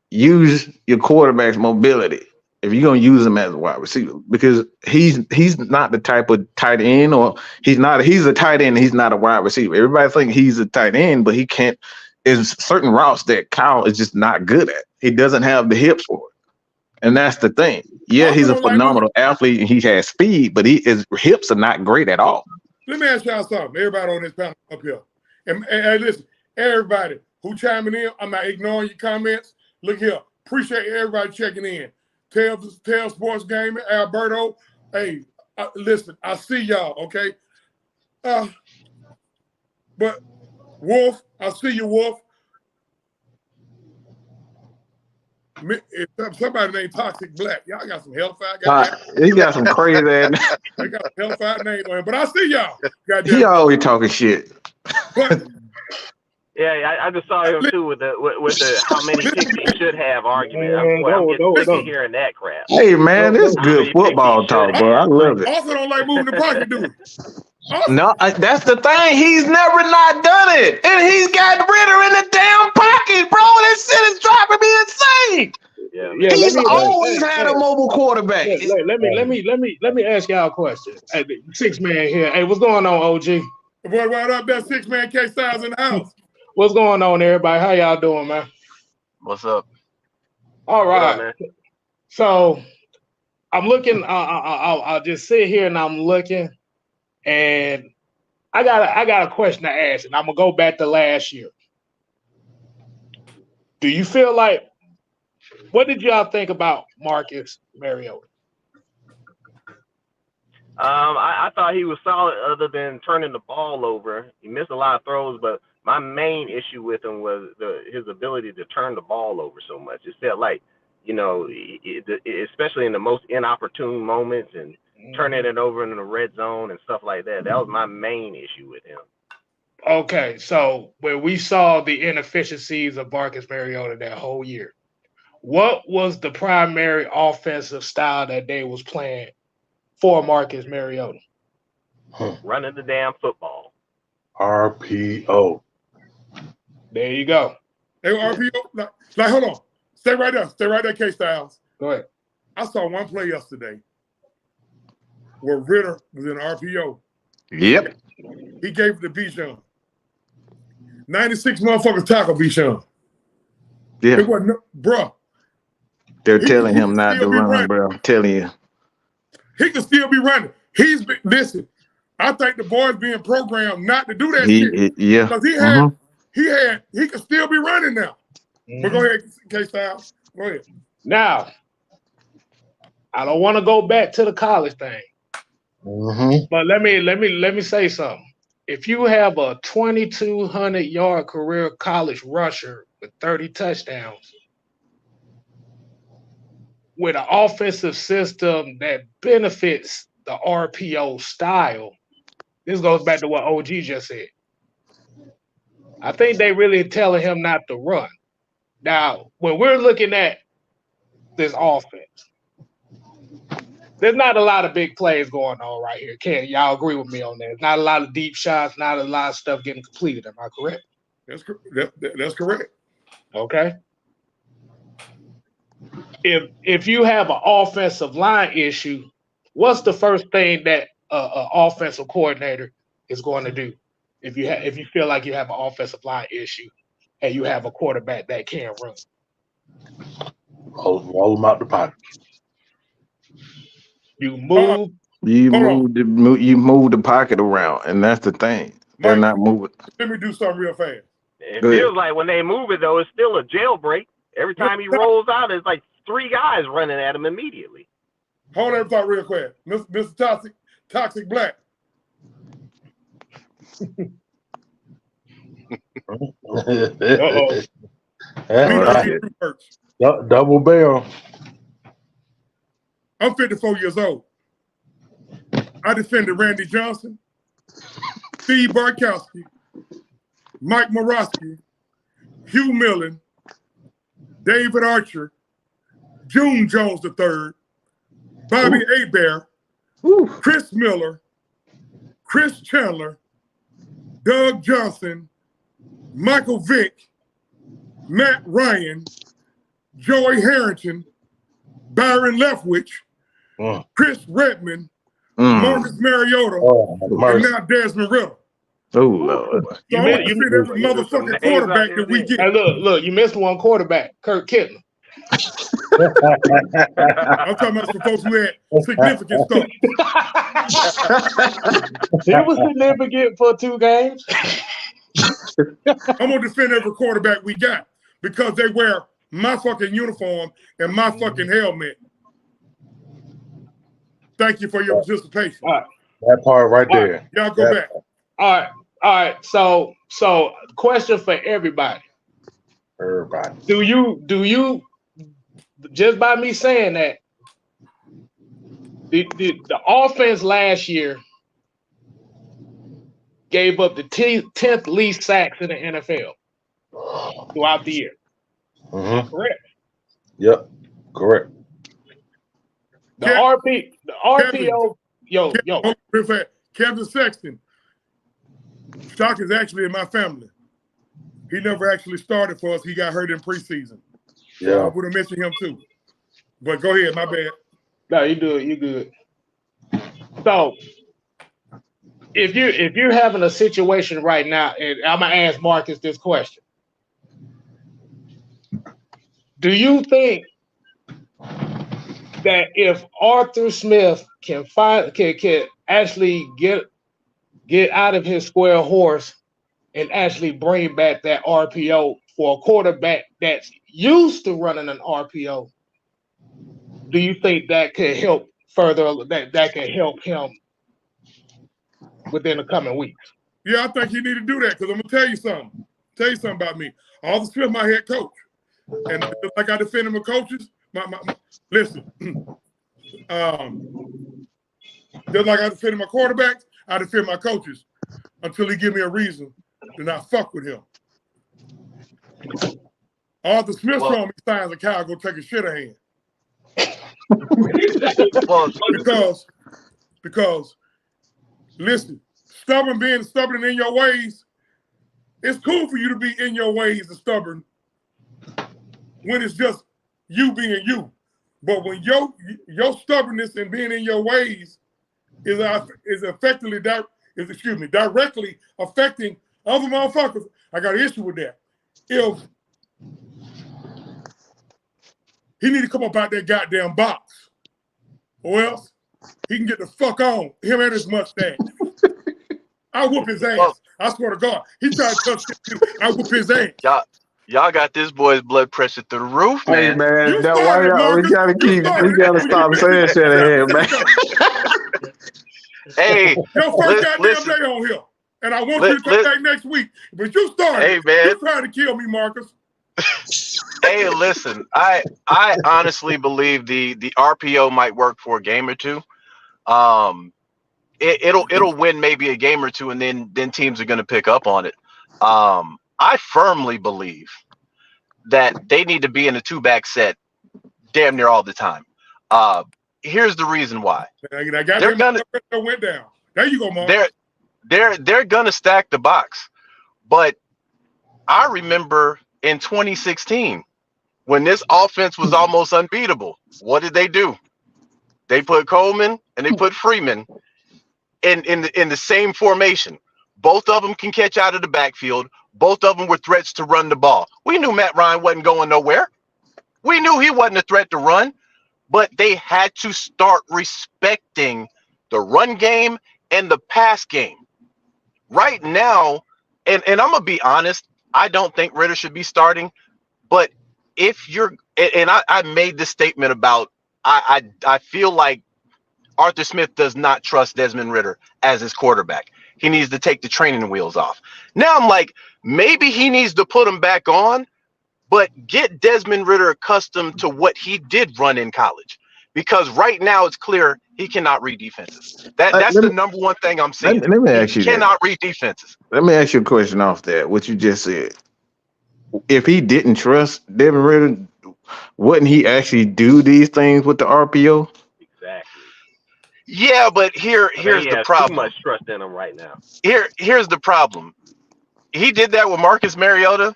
use your quarterback's mobility. If you're gonna use him as a wide receiver, because he's not the type of tight end, or he's a tight end, he's not a wide receiver. Everybody think he's a tight end, but he can't. There's certain routes that Kyle is just not good at. He doesn't have the hips for it. And that's the thing. Yeah, he's a phenomenal athlete and he has speed, but his hips are not great at all. Let me ask y'all something. Everybody on this panel up here. And listen, everybody, who chiming in. I'm not ignoring your comments. Look here. Appreciate everybody checking in. Tell Sports Gaming, Alberto. Hey, listen, I see y'all, okay? But Wolf, I see you, Wolf. If somebody named Toxic Black, y'all got some hellfire guys. He got some crazy ass. They got a hellfire name on it, but I see y'all. He always talking shit. But Yeah, I just saw him too with the how many picks he should have argument. I'm getting sick of hearing that crap. Hey man, this is good football talk, bro. I love it. Also don't like moving the pocket, do we? No, that's the thing. He's never not done it, and he's got Ritter in the damn pocket, bro. This shit is driving me insane. Yeah, he's always had a mobile quarterback. Let me ask y'all a question. Hey, 6-man here. Hey, what's going on, OG? Boy, right up there, 6-man K-Styles in the house. What's going on, everybody? How y'all doing, man? What's up? All right. man. So I'm looking. I'll just sit here and I'm looking, and I got a question to ask, and I'm gonna go back to last year. Do you feel like? What did y'all think about Marcus Mariota? I thought he was solid other than turning the ball over. He missed a lot of throws, but my main issue with him was his ability to turn the ball over so much. It felt like, especially in the most inopportune moments and turning it over in the red zone and stuff like that. That was my main issue with him. Okay, so when we saw the inefficiencies of Marcus Mariota that whole year, what was the primary offensive style that they was playing for Marcus Mariota? Running the damn football. RPO. There you go. They were RPO. Like, hold on. Stay right there, K-Styles. Go ahead. I saw one play yesterday where Ritter was in RPO. Yep. He gave it to Bijan. 96 motherfuckers tackle Bijan. Yeah. It wasn't, bruh. They're telling him not to run, bro. I'm telling you. He can still be running. Listen, I think the boy's being programmed not to do that shit. Yeah. Because he can still be running now. But go ahead, K-Styles. Go ahead. Now, I don't want to go back to the college thing. But let me say something. If you have a 2,200-yard career college rusher with 30 touchdowns, with an offensive system that benefits the RPO style, this goes back to what OG just said. I think they really telling him not to run. Now, when we're looking at this offense, there's not a lot of big plays going on right here. Can y'all agree with me on that? There's not a lot of deep shots, not a lot of stuff getting completed. Am I correct? That's correct. Okay. If you have an offensive line issue, what's the first thing that an offensive coordinator is going to do? If you feel like you have an offensive line issue and you have a quarterback that can't run, roll them out the pocket. you move. You move the pocket around, and that's the thing. They're not moving. Let me do something real fast. It feels like when they move it, though, it's still a jailbreak. Every time he rolls out, it's like 3 guys running at him immediately. Hold that thought real quick. Mr. Toxic Black. Double barrel. I'm 54 years old. I defended Randy Johnson, Steve Barkowski, Mike Morosky, Hugh Millen, David Archer, June Jones III, Bobby Hebert, Chris Miller, Chris Chandler, Doug Johnson, Michael Vick, Matt Ryan, Joey Harrington, Byron Leftwich, Chris Redmond, Marcus Mariota, and now Desmond Ritter. Oh, Lord. So you motherfucking quarterback that we get. Hey, look, you missed one quarterback, Kirk Kittle. I'm talking about some folks who had significant stuff. He was significant for 2 games. I'm gonna defend every quarterback we got because they wear my fucking uniform and my fucking helmet. Thank you for your participation. All right. That part right there. Y'all go back. All right. So question for everybody. Everybody. Do you just by me saying that the offense last year gave up the 10th least sacks in the NFL throughout the year? Mm-hmm. Correct. Yep. Correct. The RPO. Yo. Real fast. Kevin Sexton. Shock is actually in my family. He never actually started for us. He got hurt in preseason. Yeah. So I would have mentioned him too. But go ahead, my bad. No, you do it. You good. So if you're having a situation right now, and I'm gonna ask Marcus this question. Do you think that if Arthur Smith can actually get out of his square horse and actually bring back that RPO for a quarterback that's used to running an RPO, do you think that could help further, that could help him within the coming weeks? Yeah, I think he need to do that because I'm gonna tell you something. Tell you something about me. Arthur Smith, my head coach, and like I defend my coaches. Listen, just like I defend my quarterbacks, I defend my coaches until he give me a reason to not fuck with him. Arthur Smith showing me signs of cow go take a shit hand. because listen, being stubborn in your ways, it's cool for you to be in your ways and stubborn when it's just you being you. But when your stubbornness and being in your ways is effectively directly affecting other motherfuckers, I got an issue with that. If he need to come up out that goddamn box, or else he can get the fuck on, him and his mustache. I whoop his ass. I swear to God. He tried to touch shit. I whoop his ass. Y'all got this boy's blood pressure through the roof, man. Hey man, You that started, why we gotta stop saying shit ahead, man. Hey, your first goddamn day on here. And I want you to come back next week. But you started. Hey, man. You trying to kill me, Marcus. Hey, listen, I honestly believe the RPO might work for a game or two. It'll win maybe a game or two, and then teams are going to pick up on it. I firmly believe that they need to be in a 2-back set damn near all the time. Here's the reason why. They're gonna went down. There you go, Mark. They're gonna stack the box, but I remember in 2016 when this offense was almost unbeatable. What did they do? They put Coleman and they put Freeman in the same formation. Both of them can catch out of the backfield. Both of them were threats to run the ball. We knew Matt Ryan wasn't going nowhere. We knew he wasn't a threat to run, but they had to start respecting the run game and the pass game. Right now, and I'm going to be honest, I don't think Ritter should be starting, but if you're, and I made this statement about, I feel like Arthur Smith does not trust Desmond Ritter as his quarterback. He needs to take the training wheels off. Now I'm like, maybe he needs to put him back on, but get Desmond Ritter accustomed to what he did run in college. Because right now it's clear he cannot read defenses. That's the number one thing I'm seeing. Let me ask you that. He cannot read defenses. Let me ask you a question off that, what you just said. If he didn't trust Desmond Ritter, wouldn't he actually do these things with the RPO? Exactly. Yeah, but here's the problem. Too much trust in him right now. Here's the problem. He did that with Marcus Mariota.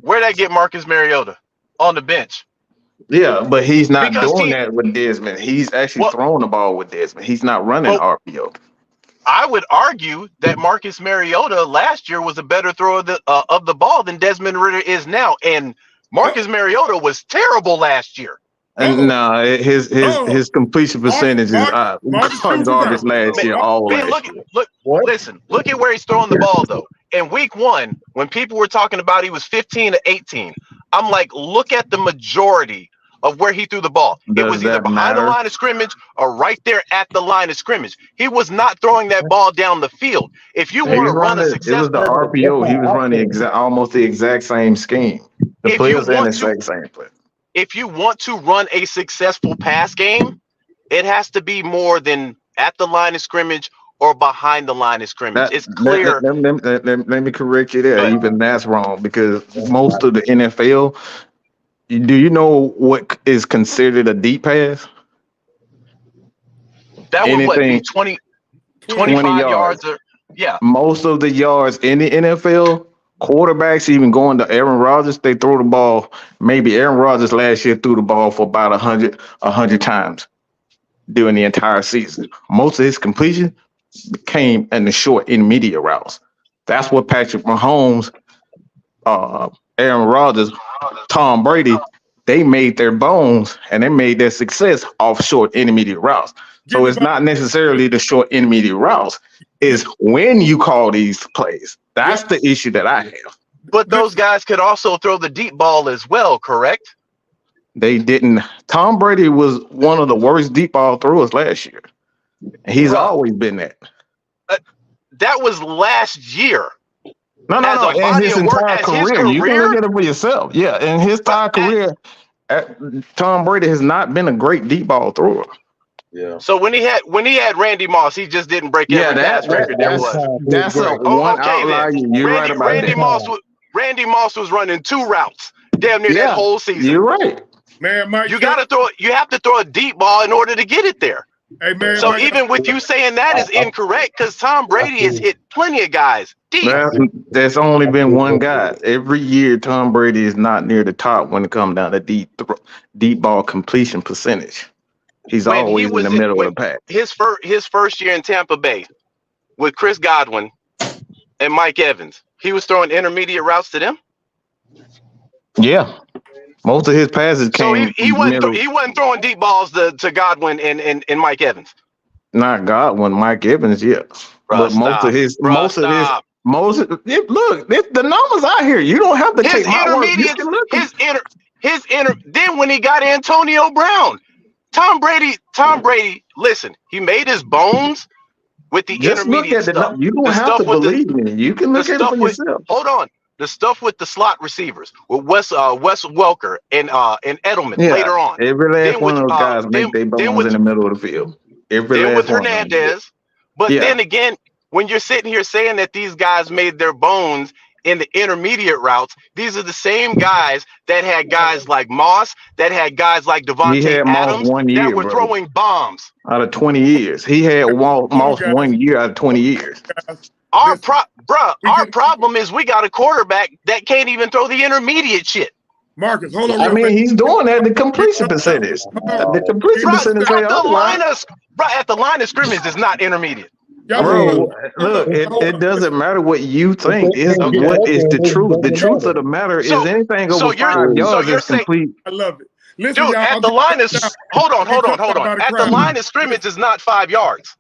Where'd that get Marcus Mariota? On the bench. Yeah, but he's not doing that with Desmond. He's actually throwing the ball with Desmond. He's not running RPO. I would argue that Marcus Mariota last year was a better thrower of the ball than Desmond Ritter is now. And Marcus Mariota was terrible last year. And no, his completion percentage is Marcus proves garbage me wrong. last year. All Man, last year. listen, look at where he's throwing the ball though. In week 1, when people were talking about he was 15 to 18, I'm like, look at the majority of where he threw the ball. It Does was either that behind the matter? line of scrimmage or right there at the line of scrimmage. He was not throwing that ball down the field. If you want to run a It was successful, the RPO. He was running almost the exact same scheme. The If you players in the want to- same play. if you want to run a successful pass game, it has to be more than at the line of scrimmage or behind the line of scrimmage. It's clear. Let me correct you there. But- Even that's wrong because most of the NFL. Do you know what is considered a deep pass? That would what, be Anything 20, 20 25 yards. yards or yeah. Most of the yards in the NFL, quarterbacks even going to Aaron Rodgers, they throw the ball. Maybe Aaron Rodgers last year threw the ball for about 100 times during the entire season. Most of his completion came in the short intermediate routes. That's what Patrick Mahomes, Aaron Rodgers, Tom Brady, they made their bones and they made their success off short intermediate routes. So it's not necessarily the short intermediate routes. It's when you call these plays. That's the issue that I have. But those guys could also throw the deep ball as well, correct? They didn't. Tom Brady was one of the worst deep ball throwers last year. He's always been that. That was last year. No. In his entire career, you can look at it for yourself. Yeah, in his entire career, Tom Brady has not been a great deep ball thrower. Yeah. So when he had Randy Moss, he just didn't break every pass record there was. That's a one outlier. You're right about that. Randy Moss was running 2 routes damn near that whole season. You're right. Man, Mike, you have to throw a deep ball in order to get it there. Hey, man, so Mike, even with you saying that is incorrect because Tom Brady has hit plenty of guys deep. Well, there's only been one guy. Every year, Tom Brady is not near the top when it comes down to deep ball completion percentage. He's always in the middle of the pack. His first year in Tampa Bay with Chris Godwin and Mike Evans, he was throwing intermediate routes to them. Yeah. Most of his passes came. So he wasn't throwing deep balls to Godwin and Mike Evans. Not Godwin, Mike Evans, yeah. But most of his the numbers out here. You don't have to take my word. Then when he got Antonio Brown, Tom Brady, listen, he made his bones with the intermediate stuff. You don't have to believe me. You can look at it for yourself. Hold on. The stuff with the slot receivers with Wes Welker and Edelman later on. Every last one of those guys make their bones in the middle of the field. Then with Hernandez. But then again, when you're sitting here saying that these guys made their bones in the intermediate routes, these are the same guys that had guys like Moss, that had guys like Devontae Adams that were throwing bombs. Out of 20 years. He had Moss 1 year out of 20 years. Our problem is we got a quarterback that can't even throw the intermediate shit. Marcus, hold on. I mean, he's doing that. The completion percentage. The completion percentage. At the line of scrimmage is not intermediate. Bro, look, it doesn't matter what you think. It's what is the truth. The truth of the matter is anything over 5 yards is complete. I love it. Listen, dude, at the line of hold on. At the line of scrimmage is not 5 yards.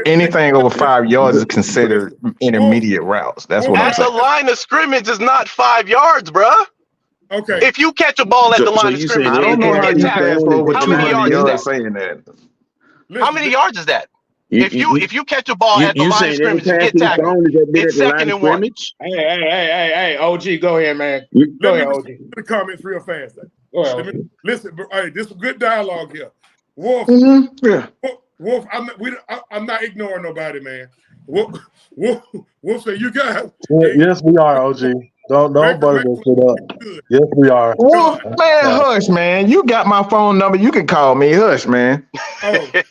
Anything over 5 yards is considered intermediate routes. That's what I'm saying. At the line of scrimmage is not 5 yards, bruh. Okay. If you catch a ball at the line of scrimmage, I don't know how you pass over 200 yards saying that. How many yards is that? If you catch a ball at the line of scrimmage and get tackled, it's 2nd and 1. Hey, OG, go ahead, man. Go ahead, OG. The comments real fast. Listen, hey, this is good dialogue here. Wolf, Wolf, I'm not ignoring nobody, man. Wolf said, you guys. Yes, we are, OG. Don't butter this shit up. Yes, we are. Wolf, man, hush, man. You got my phone number. You can call me. Hush, man. Okay.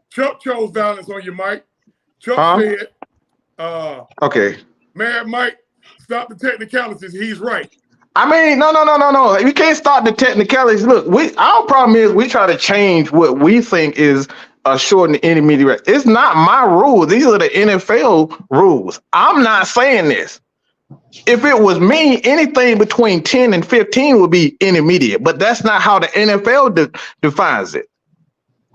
Chuck chose violence on your mic. Chuck said, okay. Man, Mike, stop the technicalities. He's right. I mean, no. We can't start the technicalities. Look, our problem is we try to change what we think is a short and intermediate. It's not my rule. These are the NFL rules. I'm not saying this. If it was me, anything between 10 and 15 would be intermediate, but that's not how the NFL defines it.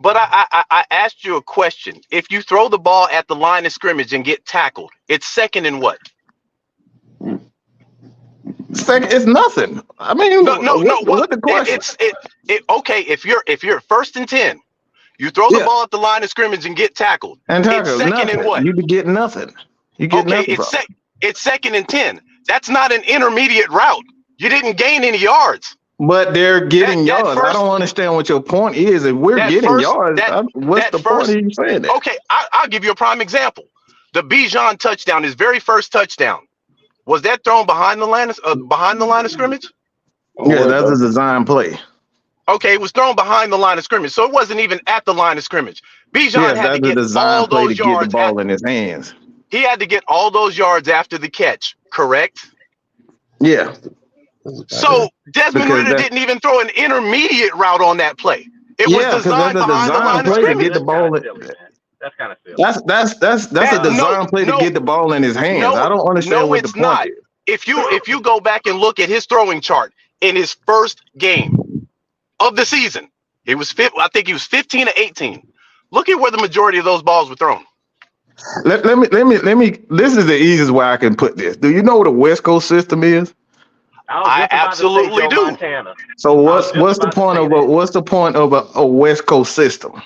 But I asked you a question. If you throw the ball at the line of scrimmage and get tackled, it's second and what? Second, it's nothing. I mean, what the question? Okay. If you're first and 10, you throw the ball at the line of scrimmage and get tackled. And it's second and what? You get nothing. You get nothing. It's second and 10. That's not an intermediate route. You didn't gain any yards. But they're getting yards. I don't understand what your point is. If we're getting yards, what's the point of you saying that? Okay, I'll give you a prime example. The Bijan touchdown, his very first touchdown, was that thrown behind the line of scrimmage? Yeah, that's a design play. Okay, it was thrown behind the line of scrimmage, so it wasn't even at the line of scrimmage. Bijan had to get all those yards. Get the ball in his hands. He had to get all those yards after the catch, correct? Yeah. So Desmond Ridder didn't even throw an intermediate route on that play. It was designed behind the line of scrimmage. To get the ball in. That's kind of silly. That's a design play to get the ball in his hands. I don't understand what the point is. If you go back and look at his throwing chart in his first game of the season, I think he was 15 to 18. Look at where the majority of those balls were thrown. Let me. This is the easiest way I can put this. Do you know what a West Coast system is? I absolutely do. Montana. So what's the point of a West Coast system?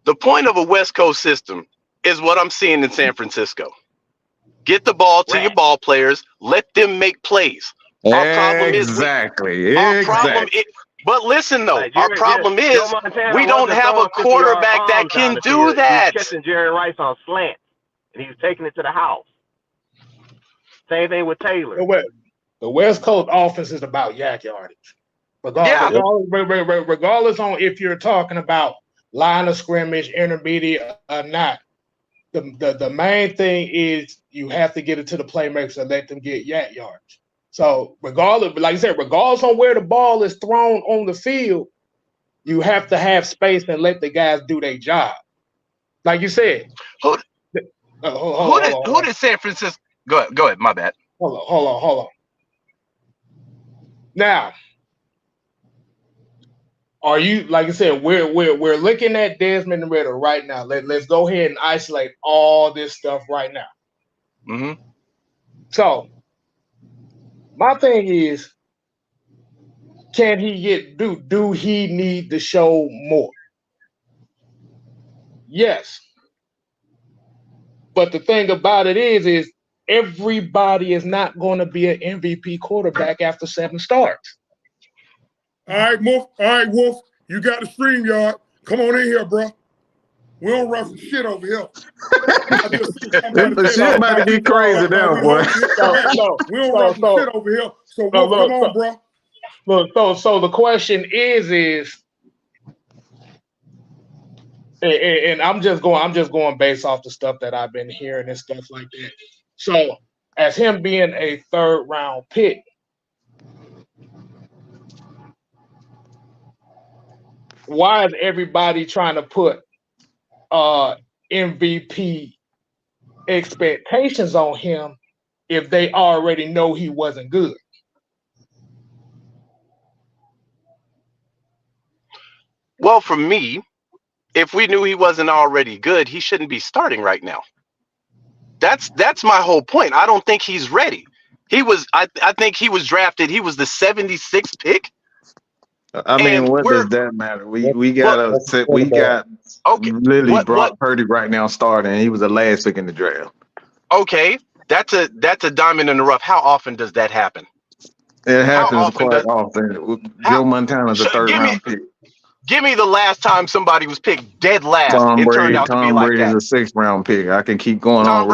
The point of a West Coast system is what I'm seeing in San Francisco. Get the ball to your ball players. Let them make plays. Exactly. But listen, though, our problem is we don't have a quarterback that can do that. He was catching Jerry Rice on slant, and he was taking it to the house. Same thing with Taylor. The West Coast offense is about yak yardage. Regardless on if you're talking about line of scrimmage, intermediate or not. The main thing is you have to get it to the playmakers and let them get yak yards. So regardless, like I said, regardless on where the ball is thrown on the field, you have to have space and let the guys do their job. Like you said. Who did San Francisco? Go ahead. My bad. Hold on. Now, are you, like I said, we're looking at Desmond Ridder right now. Let's go ahead and isolate all this stuff right now. Mm-hmm. So, my thing is, can he do he need to show more? Yes. But the thing about it is everybody is not going to be an MVP quarterback after 7 starts. All right, Wolf. You got the stream yard. Come on in here, bro. We don't run some shit over here. The shit about to get crazy now, boy. We don't run some shit over here. So come on, bro. Look, so the question is, and I'm just going based off the stuff that I've been hearing and stuff like that. So, as him being a 3rd round pick, why is everybody trying to put MVP expectations on him if they already know he wasn't good? Well, for me, if we knew he wasn't already good, he shouldn't be starting right now. That's my whole point. I don't think he's ready. I think he was drafted. He was the 76th pick. I mean, what does that matter? We got literally Brock Purdy right now starting. He was the last pick in the draft. Okay, that's a diamond in the rough. How often does that happen? It happens quite often. Joe Montana's a 3rd round pick. Give me the last time somebody was picked dead last. Tom Brady is a 6th round pick. I can keep going on.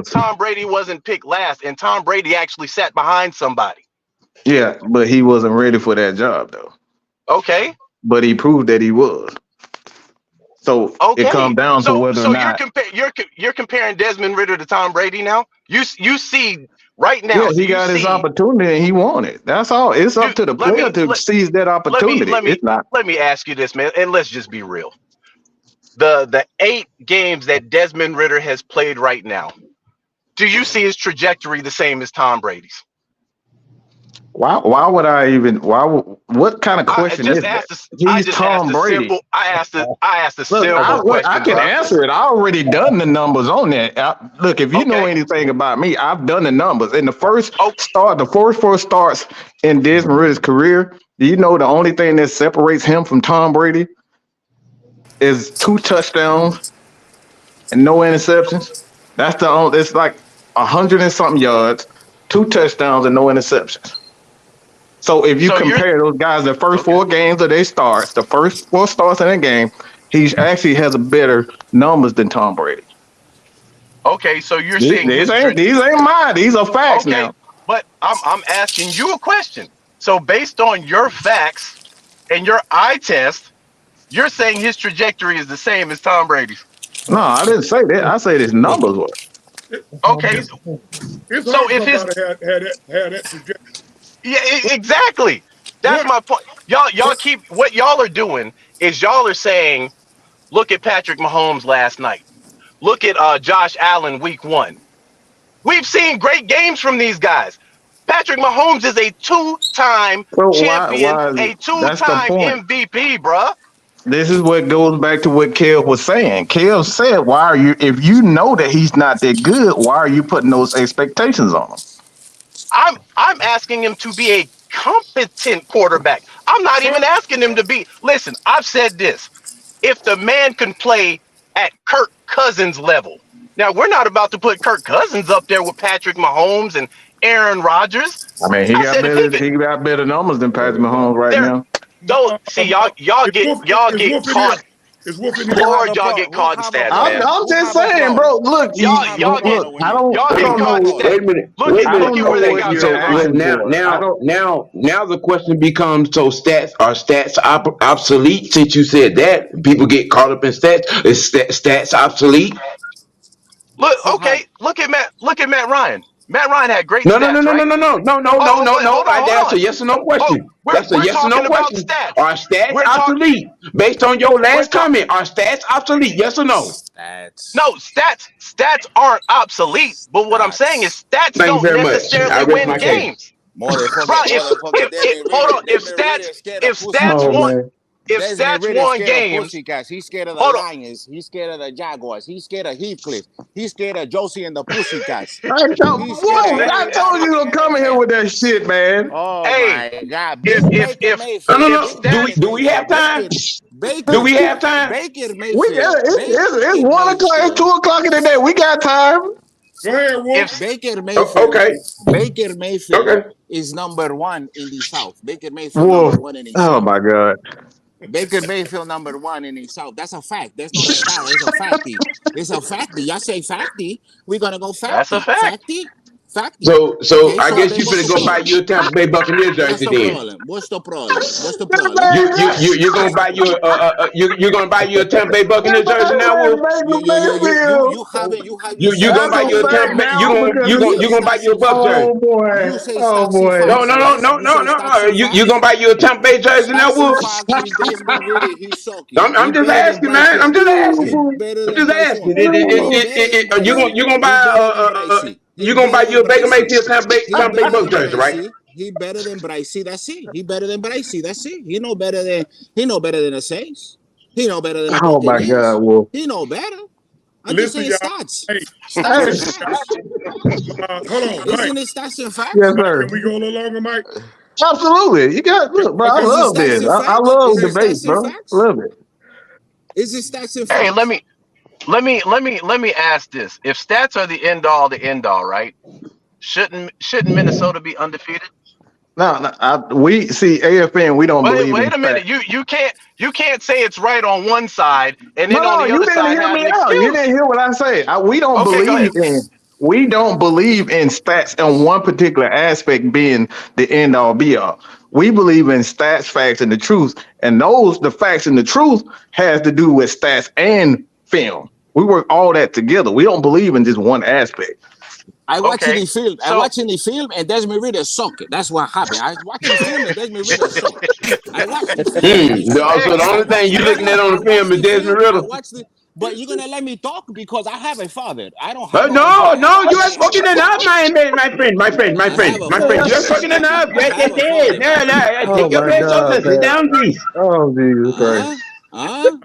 Tom Brady wasn't picked last, and Tom Brady actually sat behind somebody. Yeah, but he wasn't ready for that job, though. Okay. But he proved that he was. So it comes down to whether or not you're comparing Desmond Ridder to Tom Brady now. You see right now. Yeah, he got his opportunity and he won it. That's all. It's up to the player to seize that opportunity. Let me ask you this, man, and let's just be real. The 8 games that Desmond Ridder has played right now, do you see his trajectory the same as Tom Brady's? Why would I even? What kind of question is that? He's Tom Brady. I asked a Look, simple question. I can answer it. I already done the numbers on that. Look, if you know Okay. anything about me, I've done the numbers. In the first Oh. the first 4 starts in Desmond Ritter's career, do you know the only thing that separates him from Tom Brady is 2 touchdowns and no interceptions? That's the only. It's like 100 and something yards, 2 touchdowns and no interceptions. So if you compare those guys, the first 4 games of their starts, the first 4 starts in a game, he actually has a better numbers than Tom Brady. Okay, so you're saying these ain't mine. These are facts now. But I'm asking you a question. So based on your facts and your eye test, you're saying his trajectory is the same as Tom Brady's. No, I didn't say that. I said his numbers were. Okay. It's So hard if for his somebody had that trajectory. Yeah, exactly. That's my point. Y'all keep what y'all are doing is y'all are saying, look at Patrick Mahomes last night. Look at Josh Allen week 1. We've seen great games from these guys. Patrick Mahomes is a 2-time champion, a 2-time MVP, bruh. This is what goes back to what Kev was saying. Kev said, "Why are you? If you know that he's not that good, why are you putting those expectations on him?" I'm asking him to be a competent quarterback. I'm not even asking him to be. Listen, I've said this. If the man can play at Kirk Cousins level. Now, we're not about to put Kirk Cousins up there with Patrick Mahomes and Aaron Rodgers. I mean, he got better numbers than Patrick Mahomes right now. Don't see y'all get caught. Lord, y'all get caught in stats, man. I'm just saying, bro. Look, y'all get caught in stats. Wait a minute. Look at where they got now the question becomes: so are stats obsolete? Since you said that, people get caught up in stats. Is stats obsolete? Look at Matt Ryan. Matt Ryan had great No. That's a yes or no question. That's a yes or no question. Are stats obsolete? Based on your last comment, are stats obsolete? Yes or no? No, stats aren't obsolete. But what I'm saying is stats don't necessarily win games. If stats won games, he's scared of the Lions, he's scared of the Jaguars, he's scared of Heathcliff, he's scared of Josie and the Pussycats. I told you to come in here with that shit, man. Oh my God! Do we have time? Do we have time? Baker Mayfield. It's 1 o'clock. It's 2 o'clock in the day. We got time. Go ahead, Wolf. Baker Mayfield. Okay. Baker Mayfield is number 1 in the South. Baker Mayfield number 1 in the South. Oh my God. Baker Mayfield number 1 in the South. That's a fact. That's not a style. It's a facty. It's a facty. Y'all say facty. We're gonna go facty. That's a fact. Facty. So I guess you better go buy you a Tampa Bay Buccaneers jersey then. What's the problem? You're gonna buy you you're gonna buy you a Tampa Bay Buccaneers jersey now, Wolf? You gonna buy you a Tampa Bay? You gonna buy you a Buck jersey? Oh boy! No. You gonna buy you a Tampa Bay jersey now, Wolf? I'm just asking, man. I'm just asking. You gonna buy you gonna buy you a Baker Mayfield Tampa Bay Bucks jersey, right? He better than Brycey. That's it. He better than Brycey. That's it. He know better than the Saints. He know better than. Oh my God, Wolf. He know better. I'm just saying stats. Hold on, Isn't it stats and facts? Yes, sir. Can we go a little longer, Mike? Absolutely. You got look, bro. I love this. I love debates, bro. Love it. Is it stats and facts? Hey, let me ask this: if stats are the end all, right? Shouldn't Minnesota be undefeated? No, we see AFN. We don't believe. Wait a minute. You can't say it's right on one side and then on the other side have an excuse. You didn't hear what I said. We don't believe in stats and one particular aspect being the end all be all. We believe in stats, facts, and the truth. And the facts and the truth has to do with stats and film. We work all that together. We don't believe in just one aspect. I watching the film and Desmond Ridder suck. That's what happened. I was watching the film and Desmond Ridder suck. I watched the film. So the only thing you looking at on the film is Desmond Ridder. But you're gonna let me talk because I have a father. I don't have No, you are spoken enough, my friend. You are spoken enough. Yes. No. Oh Take your my pants off God, and sit man. down, please. Oh Jesus Christ. You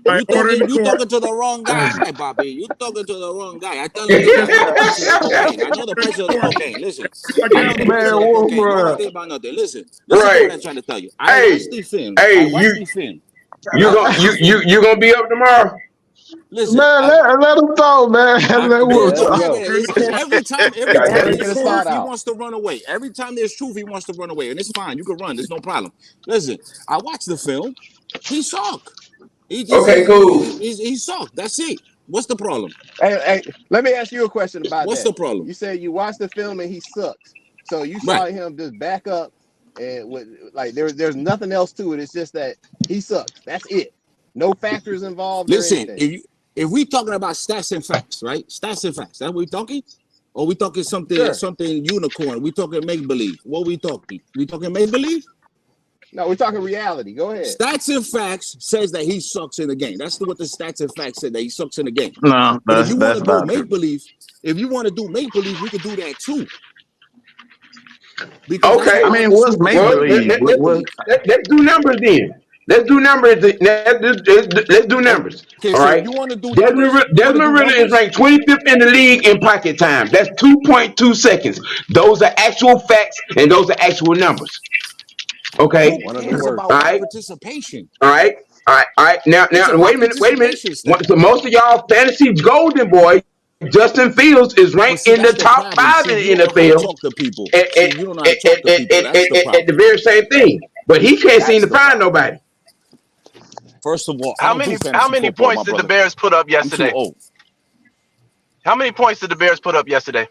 talking to the wrong guy, Bobby. You talking to the wrong guy. I tell him, listen, I know the prices of cocaine. I know the prices of the cocaine. Listen, I know the prices of the cocaine. Don't worry about nothing. Listen to what I'm trying to tell you. I watched the film. You gonna be up tomorrow? Listen, Man, let him talk, man. Let him talk. every time there's truth, he wants to run away. Every time there's truth, he wants to run away, and it's fine. You can run. There's no problem. Listen, I watched the film. He sucked. Okay, cool. He sucked. That's it. What's the problem? Hey, let me ask you a question about What's that. the problem? You said you watched the film and he sucks. So you saw him just back up and with like there's nothing else to it. It's just that he sucks. That's it. No factors involved. Listen, if we talking about stats and facts, right? Stats and facts. That's what we talking? Or we talking something unicorn? We talking make believe? What we talking? We talking make believe? No, we're talking reality. Go ahead. Stats and facts says that he sucks in the game. That's what the stats and facts said, that he sucks in the game. No, but if you want to do not make believe, we could do that too. Because okay, I mean, what's make believe? Let's do numbers then. Let's do numbers. Let's do numbers. Okay, all so right. you want to do Desmond Ritter is ranked 25th in the league in pocket time. That's 2.2 seconds. Those are actual facts and those are actual numbers. Okay. One of the words. All right. Participation. All right. Now, wait a minute. So most of y'all fantasy golden boy, Justin Fields is ranked in the top 5 in the NFL. Talk to people. At the very same thing, but he can't seem to find nobody. First of all, how many points did the Bears put up yesterday? How many points did the Bears put up yesterday?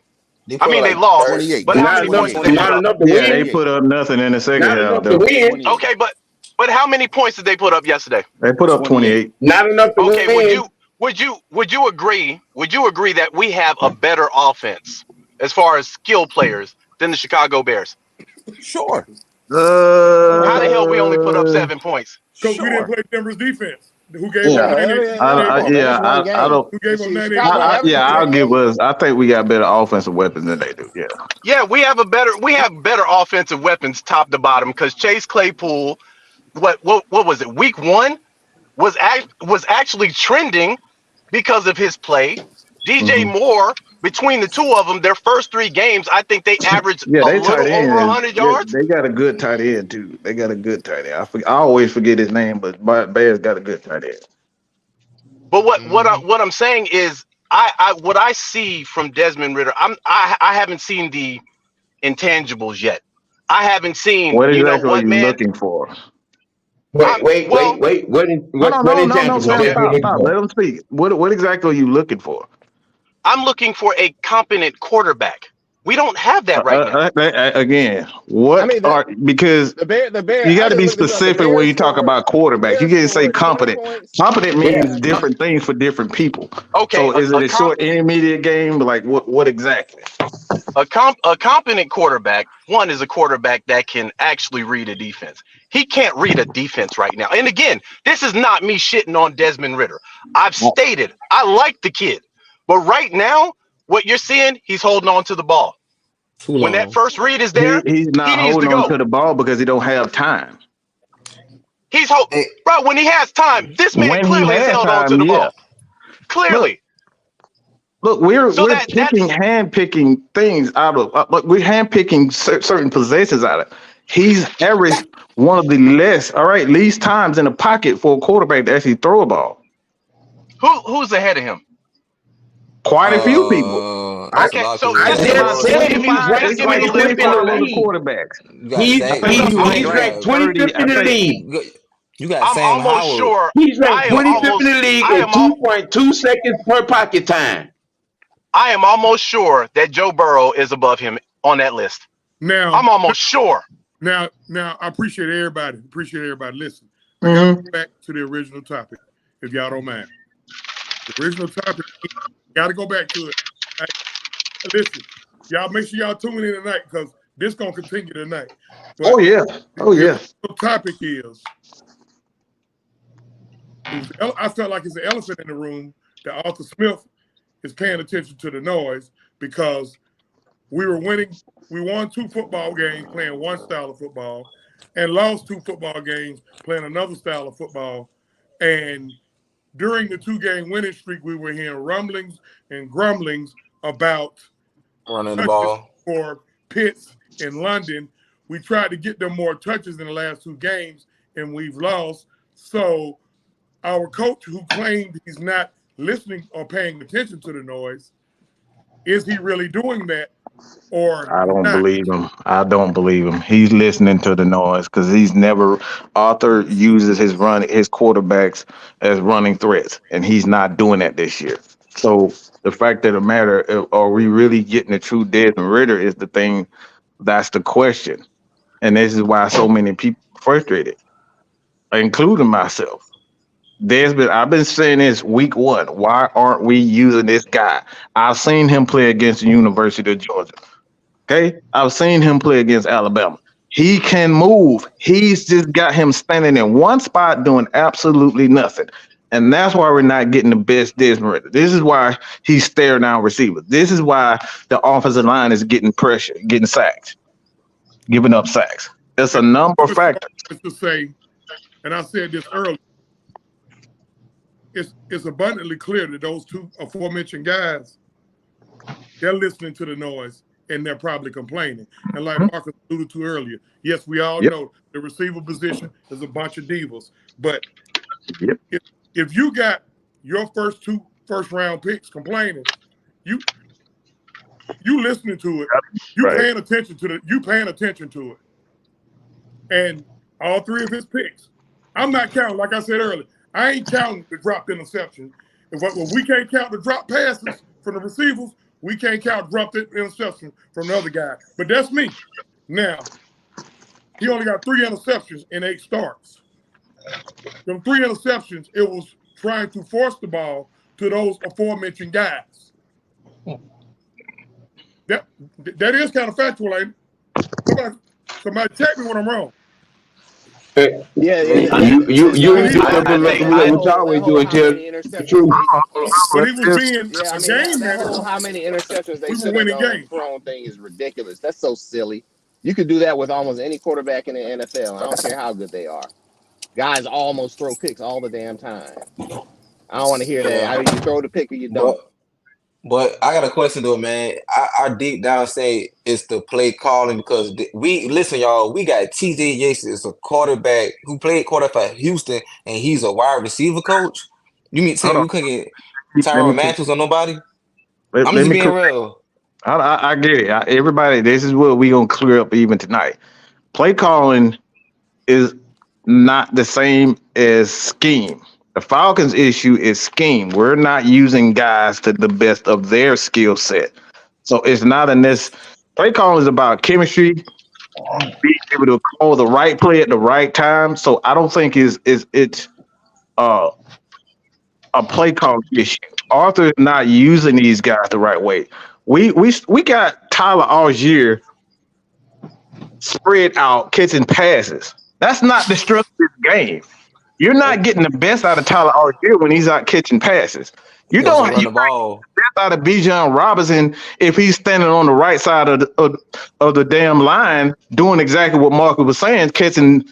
I mean, they lost, 28. But how many points did they put up? Yeah, they put up nothing in the second half. Okay, but how many points did they put up yesterday? They put up 28. Not enough to win. Okay, would you agree that we have a better offense as far as skill players than the Chicago Bears? Sure. How the hell we only put up 7 points? Because we didn't play Denver's defense. Who gave I'll give us. I think we got better offensive weapons than they do. Yeah, we have better offensive weapons top to bottom because Chase Claypool, what was it? Week 1 was actually trending because of his play. DJ Moore, between the two of them, their first 3 games, I think they averaged a little over 100 yards. They got a good tight end too. They got a good tight end. I always forget his name, but Bears got a good tight end. But what I'm saying is, what I see from Desmond Ritter, I haven't seen the intangibles yet. I haven't seen what exactly are you looking for? Wait. What intangibles? Stop. Let him speak. What exactly are you looking for? I'm looking for a competent quarterback. We don't have that right now. Again, because the Bears, you got to be specific when you talk about quarterback. You can't say competent. Competent means different things for different people. Okay. So is it a short intermediate game? Like what exactly? A competent quarterback, one is a quarterback that can actually read a defense. He can't read a defense right now. And again, this is not me shitting on Desmond Ritter. I've stated I like the kid. But right now, what you're seeing, he's holding on to the ball. When that first read is there, he's not holding on to the ball because he don't have time. He's bro. When he has time, this man clearly has held on to the ball. Clearly. Look, we're handpicking things out of. We're handpicking certain possessions out of. He's averaged one of the least times in the pocket for a quarterback to actually throw a ball. Who's ahead of him? Quite a few people. Okay, so I just said he was ranked 25th in the league. Quarterbacks. He's ranked 25th in the league. You got I'm Sam almost Howard. sure. He's ranked 25th in the league at 2.2 seconds per pocket time. I am almost sure that Joe Burrow is above him on that list. Now I'm almost sure. Now I appreciate everybody. Listen, I gotta go back to the original topic, if y'all don't mind. The original topic, gotta go back to it. Listen, y'all make sure y'all tune in tonight because this gonna continue tonight. But the topic is, I felt like it's an elephant in the room that Arthur Smith is paying attention to the noise because we were winning. We won 2 football games playing one style of football and lost 2 football games playing another style of football. And during the 2-game winning streak, we were hearing rumblings and grumblings about running the ball for Pitts in London. We tried to get them more touches in the last 2 games, and we've lost. So our coach, who claimed he's not listening or paying attention to the noise, is he really doing that or I don't not? believe him. I don't believe him. He's listening to the noise because Arthur uses his quarterbacks as running threats, and he's not doing that this year. So the fact of the matter, are we really getting a true Desmond Ritter is the thing. That's the question. And this is why so many people are frustrated, including myself. I've been saying this week 1. Why aren't we using this guy? I've seen him play against the University of Georgia. Okay, I've seen him play against Alabama. He can move. He's just got him standing in one spot doing absolutely nothing. And that's why we're not getting the best Desmond Ritter. This is why he's staring down receivers. This is why the offensive line is getting pressure, getting sacked, giving up sacks. It's a number of factors. To say, and I said this earlier, it's abundantly clear that those 2 aforementioned guys, they're listening to the noise. And they're probably complaining. And like Marcus alluded to earlier, yes, we all know the receiver position is a bunch of divas. But if you got your first 2 first-round picks complaining, you listening to it, paying attention to it. And all 3 of his picks, I'm not counting. Like I said earlier, I ain't counting the dropped interceptions. If we can't count the drop passes from the receivers, we can't count dropped interceptions from the other guy. But that's me. Now, he only got 3 interceptions in 8 starts. Them 3 interceptions, it was trying to force the ball to those aforementioned guys. That is kind of factual, ain't it? Somebody check me when I'm wrong. You what y'all always do until the truth. But he was being Yeah, I a mean, game that manager. whole how many interceptions they We were should have winning done games. thrown thing is ridiculous. That's so silly. You could do that with almost any quarterback in the NFL. I don't care how good they are. Guys almost throw picks all the damn time. I don't want to hear that. Either you throw the pick or you don't. But I got a question though, man. I deep down say it's the play calling because listen, y'all. We got T.J. Yates is a quarterback who played quarterback for Houston, and he's a wide receiver coach. You mean tell me we couldn't get Tyrann Matthews on nobody? I'm just being real. I get it. Everybody, this is what we gonna clear up even tonight. Play calling is not the same as scheme. The Falcons' issue is scheme. We're not using guys to the best of their skill set. So it's not in this. Play calling is about chemistry, being able to call the right play at the right time. So I don't think it's a play calling issue. Arthur is not using these guys the right way. We got Tyler Algier spread out catching passes. That's not the strength of this game. You're not getting the best out of Tyler Algier when he's out catching passes. You don't run the ball. Best out of Bijan Robinson if he's standing on the right side of the damn line, doing exactly what Marcus was saying, catching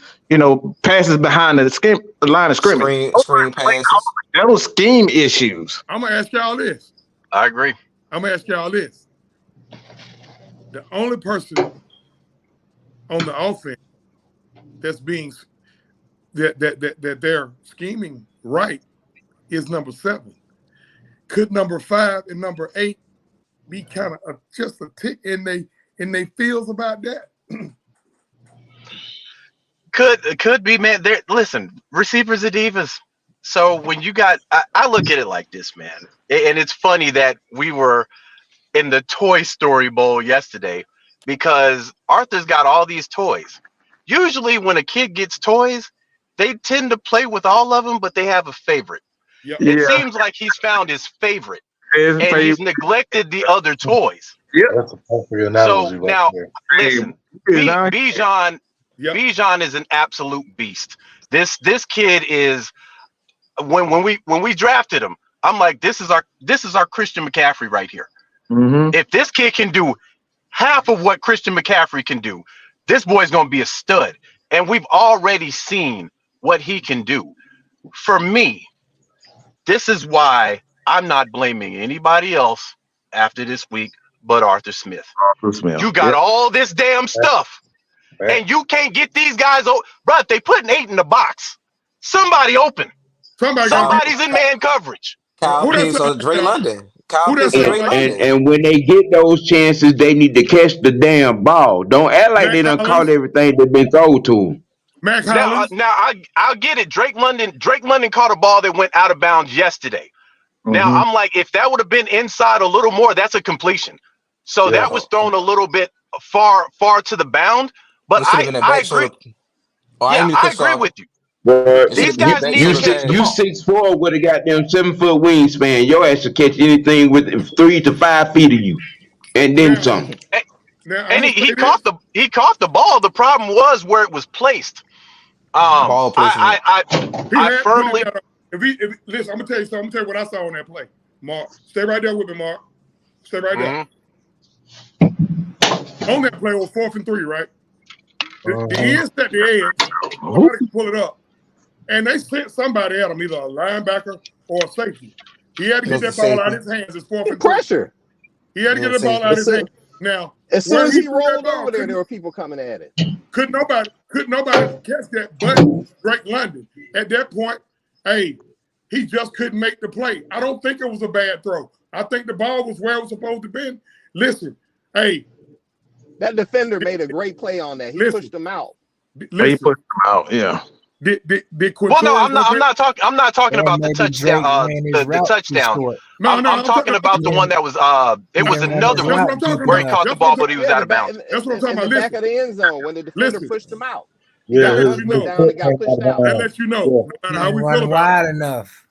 passes behind the line of scrimmage. Screen passes. Those scheme issues. I'm gonna ask y'all this. I agree. I'm gonna ask y'all this. The only person on the offense that's being that they're scheming right is number 7. Could number 5 and number 8 be kind of just a tick in they feels about that? Could be, man. Listen, receivers are divas. So when you got, I look at it like this, man. And it's funny that we were in the Toy Story Bowl yesterday because Arthur's got all these toys. Usually when a kid gets toys, they tend to play with all of them, but they have a favorite. Yep. It seems like he's found his favorite, he's neglected the other toys. Yeah, that's a perfect analogy. So now, listen, Bijan is an absolute beast. This kid is when we drafted him, I'm like, this is our Christian McCaffrey right here. Mm-hmm. If this kid can do half of what Christian McCaffrey can do, this boy's going to be a stud. And we've already seen what he can do. For me, this is why I'm not blaming anybody else after this week but Arthur Smith. You got all this damn stuff, and you can't get these guys. Bro, if they put an 8 in the box, somebody open. Somebody's in man coverage. Kyle Pitts or Drake London. Kyle Pitts or Drake London. And when they get those chances, they need to catch the damn ball. Don't act like they done caught everything that's been thrown to them. Now I'll get it. Drake London caught a ball that went out of bounds yesterday. Now I'm like, if that would have been inside a little more, that's a completion. So that was thrown a little bit far to the bound. But I agree. I agree with you. But these guys need to catch the ball. You 6'4" with a goddamn 7-foot wingspan. Your ass will catch anything with 3 to 5 feet of you, and then some. And he caught the ball. The problem was where it was placed. Ball placement. I firmly. Listen, I'm gonna tell you something. I'm gonna tell you what I saw on that play. Mark, stay right there with me, Mark. Stay right there. On that play, it was 4th and 3, right? The end set the edge. Nobody can pull it up. And they sent somebody at him, either a linebacker or a safety. He had to get that ball out of his hands. It's 4th and 3. Pressure. He had to get the ball out of his hands. Now, as soon as he rolled over there were people coming at it. Could nobody catch that but Drake London. At that point, hey, he just couldn't make the play. I don't think it was a bad throw. I think the ball was where it was supposed to be. Listen, hey. That defender made a great play on that. He pushed him out. He pushed him out, yeah. Well, no, I'm not talking about the touchdown. The touchdown. I'm talking about the one that was. It was another one where he caught the ball, but he was out of bounds. That's what I'm talking about. In the back of the end zone when the defender pushed him out. Yeah, that lets you know. No matter how we feel wide enough.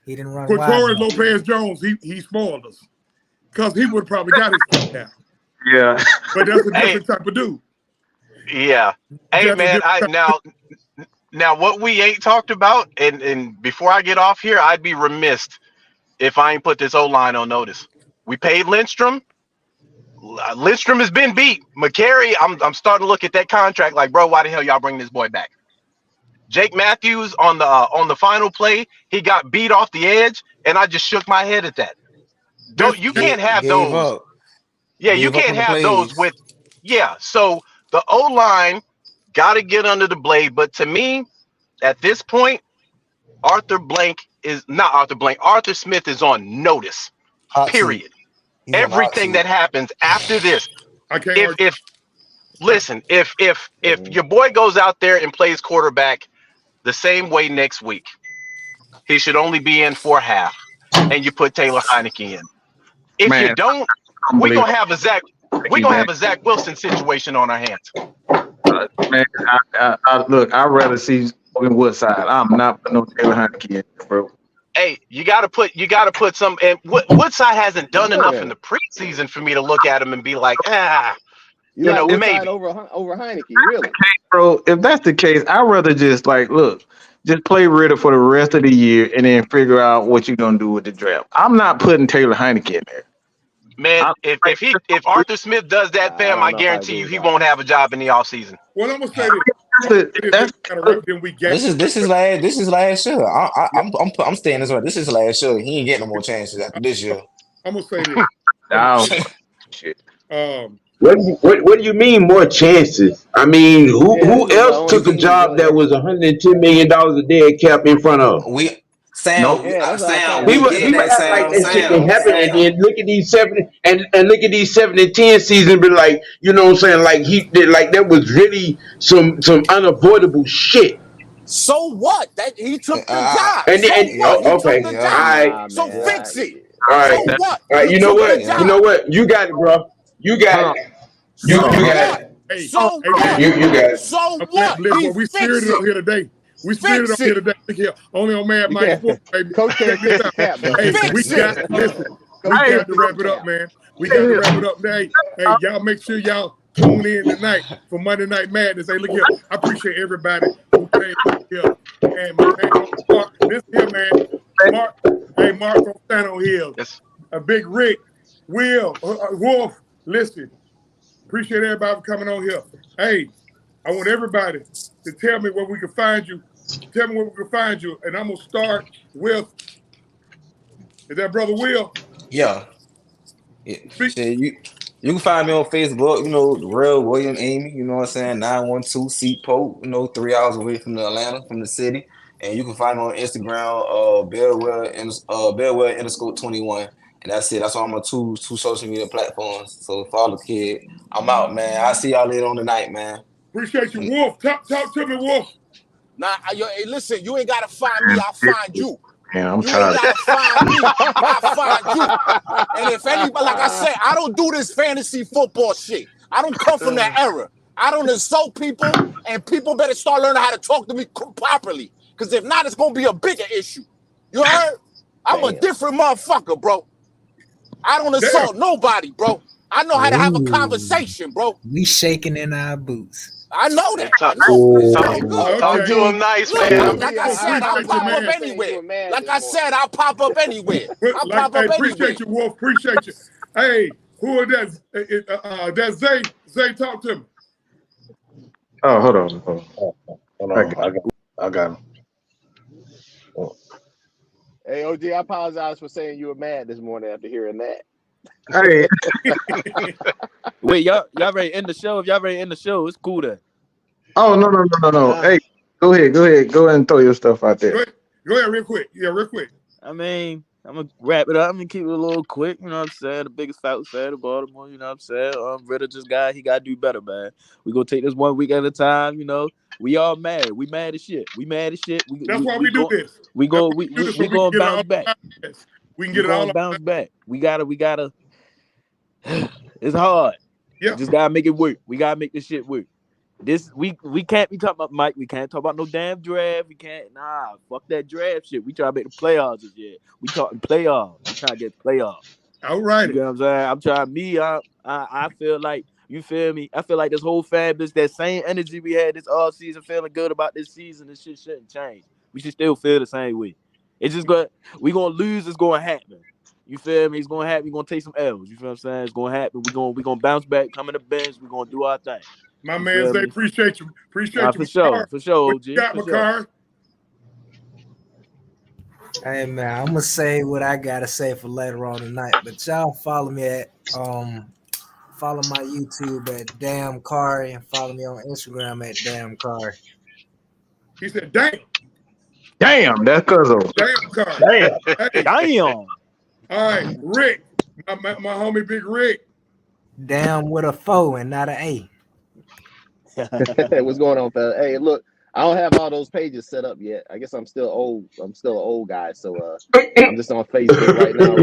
He didn't run wide. Torres Lopez Jones, he spoiled us because he would probably got his foot down. Yeah, but that's a different type of dude. Yeah. Hey, man. Now, what we ain't talked about, and before I get off here, I'd be remiss if I ain't put this O-line on notice. We paid Lindstrom. Lindstrom has been beat. McCary, I'm starting to look at that contract like, bro, why the hell y'all bring this boy back? Jake Matthews on the final play, he got beat off the edge, and I just shook my head at that. You can't have those. Yeah, you can't have those with. Yeah, so the O-line got to get under the blade. But to me, at this point, Arthur Smith is on notice. Period. Everything that happens after this. If your boy goes out there and plays quarterback the same way next week, he should only be in for half, and you put Taylor Heineke in. If you don't, we're gonna have a Zach Wilson situation on our hands. Man, look, I'd rather see Woodside. I'm not putting no Taylor Heineke in, bro. Hey, you gotta put some. And Woodside hasn't done enough in the preseason for me to look at him and be like, maybe over Heineke, really, bro. If that's the case, I'd rather just just play Ritter for the rest of the year and then figure out what you're gonna do with the draft. I'm not putting Taylor Heineke in there. Man, if Arthur Smith does that, fam, I guarantee you he won't have a job in the offseason. Well, I'm gonna say this is last year. I'm staying this way. This is last year. He ain't getting no more chances after this year. I'm gonna say this. What do you mean more chances? I mean, who else took a job that was $110 million a dead cap in front of? Sam, we would act like that shit can happen, and then look at these 7 and look at these 7 and 10 seasons, but like, you know what I'm saying, like he did, like that was really some unavoidable shit. So what? That he took the job. So fix it. All right, so what? All right, you know what? You got it, bro. You got it. You got it. Hey, so you got it. So what? We spirited up here today. We spirited up here today. Only on Mad Mike Sports, baby. Coach can't get the cap, bro. Hey, we got to wrap it up, man. We got to wrap it up. Hey, y'all make sure y'all tune in tonight for Monday Night Madness. Hey, look here. I appreciate everybody who came here. And man, this here, man. Mark, hey, Mark from San Hill. Yes. A Big Rick, Will, Wolf. Listen, appreciate everybody for coming on here. Hey, I want everybody to tell me where we can find you. Tell me where we can find you, and I'm gonna start with. Is that Brother Will? Yeah. Shit, you can find me on Facebook, you know, the real William Amy, you know what I'm saying? 912 Seaport, you know, 3 hours away from the Atlanta, from the city. And you can find me on Instagram, Bellwell underscore 21. And that's it. That's all my two social media platforms. So follow the kid. I'm out, man. I'll see y'all later on tonight, man. Appreciate you, Wolf. Talk to me, Wolf. Nah, hey, listen, you ain't gotta find me, I'll find you. Man, I'm You tired. ain't gotta find me, I'll find you. And if anybody, like I said, I don't do this fantasy football shit. I don't come from that era. I don't insult people, and people better start learning how to talk to me properly. Because if not, it's gonna be a bigger issue. You heard? I'm a different motherfucker, bro. I don't insult nobody, bro. I know how to have a conversation, bro. We shaking in our boots. I know that. I know. Talk to him nice, Look, man. like I said, I'll pop up anywhere. Like I said, I'll pop up anywhere. I'll pop up anywhere. Appreciate you, Wolf. Appreciate you. Hey, who is that? That's Zay. Zay, talk to me. Oh, hold on. I got him. Hey, OG, I apologize for saying you were mad this morning after hearing that. Hey. Wait, y'all ready to end the show? If y'all ready to end the show, it's cool then. Oh, no. Hey, go ahead. Go ahead and throw your stuff out there. Go ahead real quick. Yeah, real quick. I mean, I'm going to wrap it up. I'm going to keep it a little quick. You know what I'm saying? The biggest Falcons fan of Baltimore, you know what I'm saying? Ritter just he got to do better, man. We going to take this 1 week at a time, you know. We all mad. We mad as shit. That's why we do this. We going to bounce back. We can get it all bounce back. We gotta. It's hard. Yeah. Just gotta make it work. We gotta make this shit work. We can't be talking about Mike. We can't talk about no damn draft. We can't. Fuck that draft shit. We try to make the playoffs this year. We talking playoffs. We trying to get playoffs. All right. You know what I'm saying? I'm trying. I feel like, you feel me? I feel like this whole fan base, that same energy we had this all season, feeling good about this season, this shit shouldn't change. We should still feel the same way. It's just we gonna lose. It's gonna happen. You feel me? It's gonna happen. We're gonna take some L's. You feel what I'm saying? It's gonna happen. We're gonna bounce back, come in the bench. We're gonna do our thing. My man, Zay, appreciate you. Appreciate you. For sure, OG. What you got, Makari? Hey man, I'm gonna say what I gotta say for later on tonight. But y'all follow me at follow my YouTube at Damn Kari and follow me on Instagram at Damn Kari. He said, "Damn." Damn, that's Cuzzo. Damn, Kari. Hey. Damn. All right, Rick, my homie, Big Rick. Damn with a 4 and not an A. What's going on, fella? Hey, look, I don't have all those pages set up yet. I guess I'm still old. I'm still an old guy, so I'm just on Facebook right now.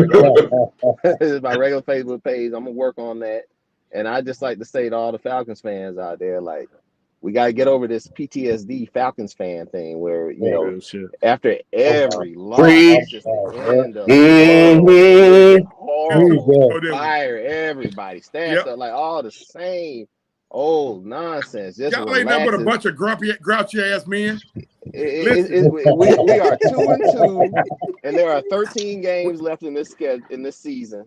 This is my regular Facebook page. I'm gonna work on that. And I just like to say to all the Falcons fans out there, like, we gotta get over this PTSD Falcons fan thing, where after every loss, it's just the end of fire everybody, staff stuff, like all the same old nonsense. Just y'all ain't nothing but a bunch of grouchy ass men. We are 2-2, and there are 13 games left in this season.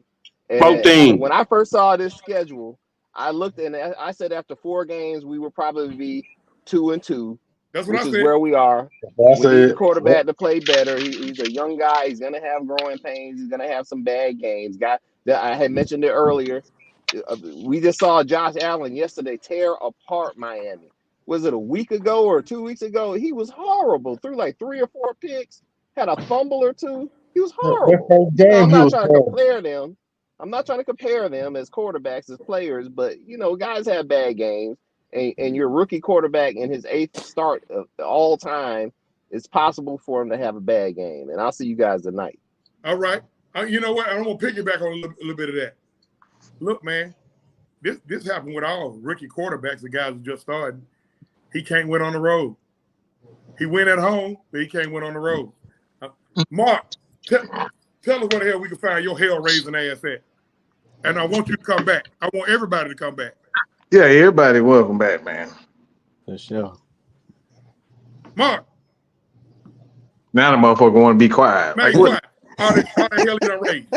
And 14. When I first saw this schedule, I looked and I said after 4 games we would probably be 2-2. That's what I said. Which is where we are. We need the quarterback to play better. He's a young guy. He's gonna have growing pains. He's gonna have some bad games. I had mentioned it earlier. We just saw Josh Allen yesterday tear apart Miami. Was it a week ago or 2 weeks ago? He was horrible. Threw like 3 or 4 picks. Had a fumble or 2. He was horrible. I'm not trying to compare them. I'm not trying to compare them as quarterbacks, as players, but, guys have bad games, and your rookie quarterback in his 8th start of all time, it's possible for him to have a bad game. And I'll see you guys tonight. All right. You know what? I'm going to piggyback on a little bit of that. Look, man, this happened with all rookie quarterbacks, the guys who just started. He can't win on the road. He win at home, but he can't win on the road. Mark, tell us where the hell we can find your hell-raising ass at. And I want you to come back. I want everybody to come back. Yeah, everybody welcome back, man. For sure. Mark. Now the motherfucker want to be quiet. Man, Like, what? quiet. How the hell you done raised?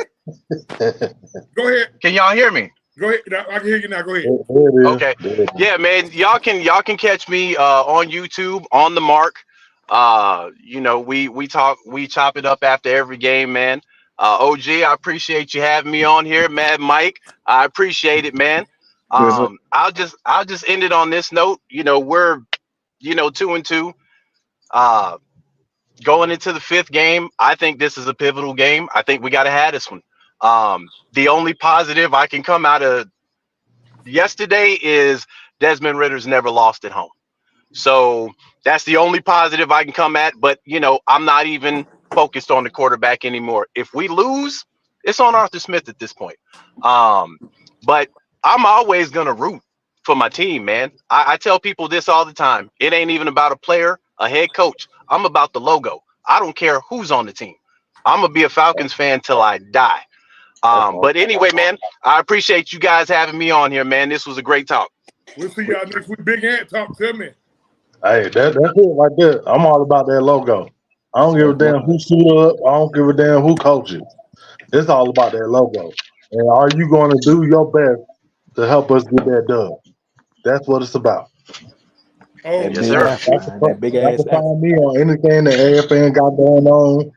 Go ahead. Can y'all hear me? Go ahead. I can hear you now. Go ahead. Okay. Yeah, man. Y'all can catch me on YouTube on the mark. You know, we chop it up after every game, man. OG, I appreciate you having me on here. Mad Mike, I appreciate it, man. I'll just end it on this note. You know, we're 2-2. Going into the 5th game, I think this is a pivotal game. I think we got to have this one. The only positive I can come out of yesterday is Desmond Ritter's never lost at home. So that's the only positive I can come at. But, you know, I'm not even focused on the quarterback anymore. If we lose, it's on Arthur Smith at this point. But I'm always going to root for my team, man. I tell people this all the time. It ain't even about a player, a head coach. I'm about the logo. I don't care who's on the team. I'm going to be a Falcons fan till I die. But anyway, man, I appreciate you guys having me on here, man. This was a great talk. We'll see y'all next week. Big Ant, talk to me. Hey, that's it right there. I'm all about that logo. I don't give a damn who suit up. I don't give a damn who coaches. It's all about that logo. And are you going to do your best to help us get that done? That's what it's about. Oh, And yes, sir. That big ass. Find me on anything that AFN got going on.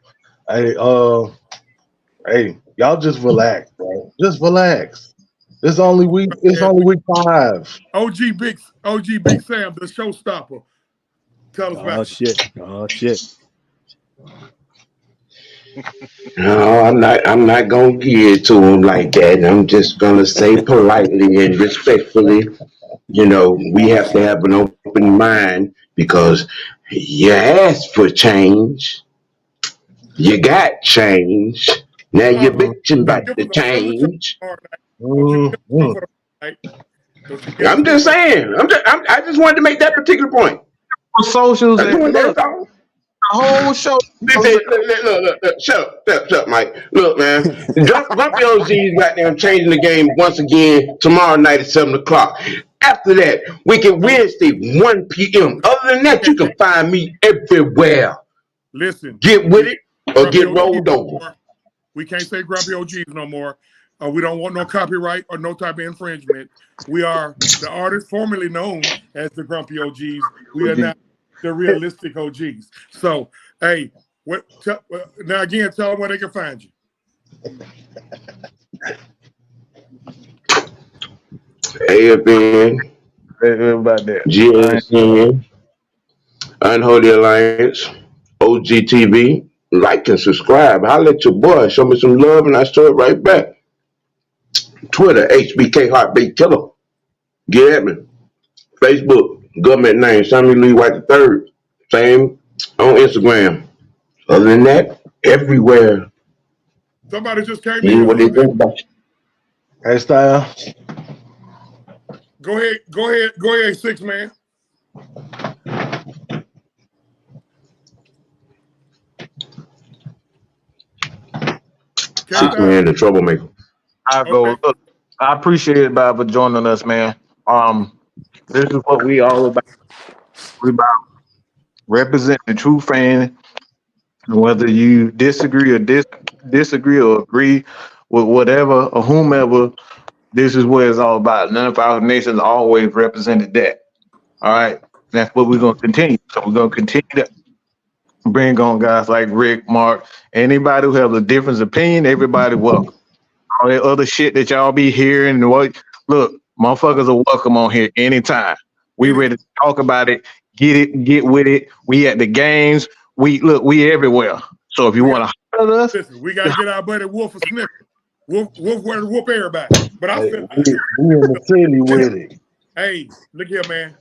Hey, y'all just relax, bro. Just relax. It's only week 5. OG Big Sam, the showstopper. Tell us about it. Oh shit. No, I'm not gonna give it to him like that. I'm just gonna say politely and respectfully, you know, we have to have an open mind because you asked for change, you got change. Now you're bitching about the change. I'm just saying. I just wanted to make that particular point. Socials and That's look, all. the whole show. Look, shut up, Mike. Look, man, Grumpy OG's goddamn changing the game once again tomorrow night at 7 o'clock. After that, we can Wednesday 1 p.m. Other than that, you can find me everywhere. Listen, get with it or Grumpy get OGs rolled no over. more. We can't say Grumpy OGs no more. We don't want no copyright or no type of infringement. We are the artists formerly known as the Grumpy OGs. We are now the Realistic OGs. So, hey, now again, tell them where they can find you. AFN, GSN, Unholy Alliance, OGTV. Like and subscribe. Holla at your boy. Show me some love and I show it right back. Twitter, HBK Heartbeat Killer. Get at me. Facebook, government name, Samuel Lee White III. Same on Instagram. Other than that, everywhere. Somebody just came You know in. what they think about you. Hey, Style. Go ahead, 6 man. Six man, the troublemaker. I go. Look, I appreciate it, Bob, for joining us, man. This is what we all about. We about representing the true fan. Whether you disagree or disagree or agree with whatever or whomever, this is what it's all about. None of our nations always represented that. All right, that's what we're gonna continue. So we're gonna continue to bring on guys like Rick, Mark, anybody who has a different opinion. Everybody welcome. All that other shit that y'all be hearing, look, motherfuckers are welcome on here anytime. We ready to talk about it, get with it. We at the games. We everywhere. So if you want to holler at us, listen, we gotta get our buddy Wolf a sniff. Wolf where to whoop everybody. But I said we in the city with it. Hey, look here, man.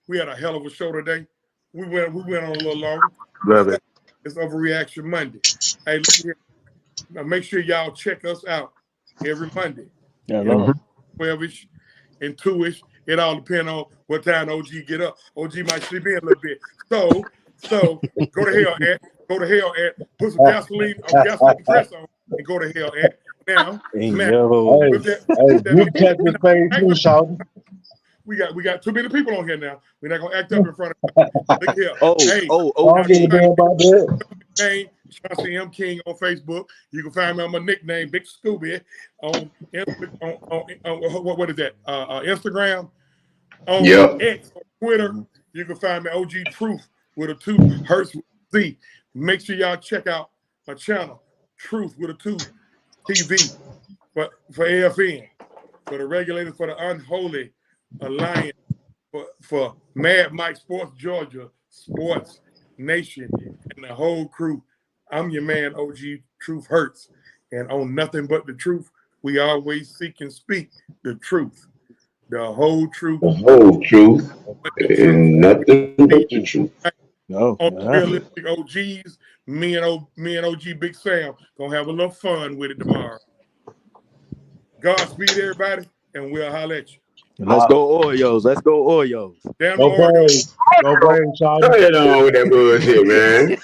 We had a hell of a show today. We went on a little longer. Love it. It's Overreaction Monday. Hey, look here. Now make sure y'all check us out every Monday. Yeah, 12-ish and 2-ish. It all depends on what time OG get up. OG might sleep in a little bit. So go to hell, Ant. Go to hell, Ant. Put some gasoline press on and go to hell, Ant. Now, you catch his face too, Sean. We got too many people on here now. We're not gonna act up in front of. Look here. Don't give a damn about that. name, Chauncey M. King on Facebook. You can find me on my nickname, Big Scooby, on what is that? Instagram. On X, on Twitter, you can find me OG Truth with a 2, HURTZ with a Z. Make sure y'all check out my channel, Truth with a 2 TV for AFN, for the regulators, for the Unholy Alliance, for Mad Mike Sports Georgia, Sports Nation, and the whole crew. I'm your man, OG Truth HURTZ, and on Nothing But the Truth, we always seek and speak the truth. The whole truth. The whole truth. And nothing but the truth. No. On Realistic OGs, me and OG Big Sam gonna have a little fun with it tomorrow. Godspeed, everybody, and we'll holler at you. Let's go Oreos. Let's go Oreos. Damn No the Oreos. brains. No brains, y'all. Go ahead on with that bullshit, man.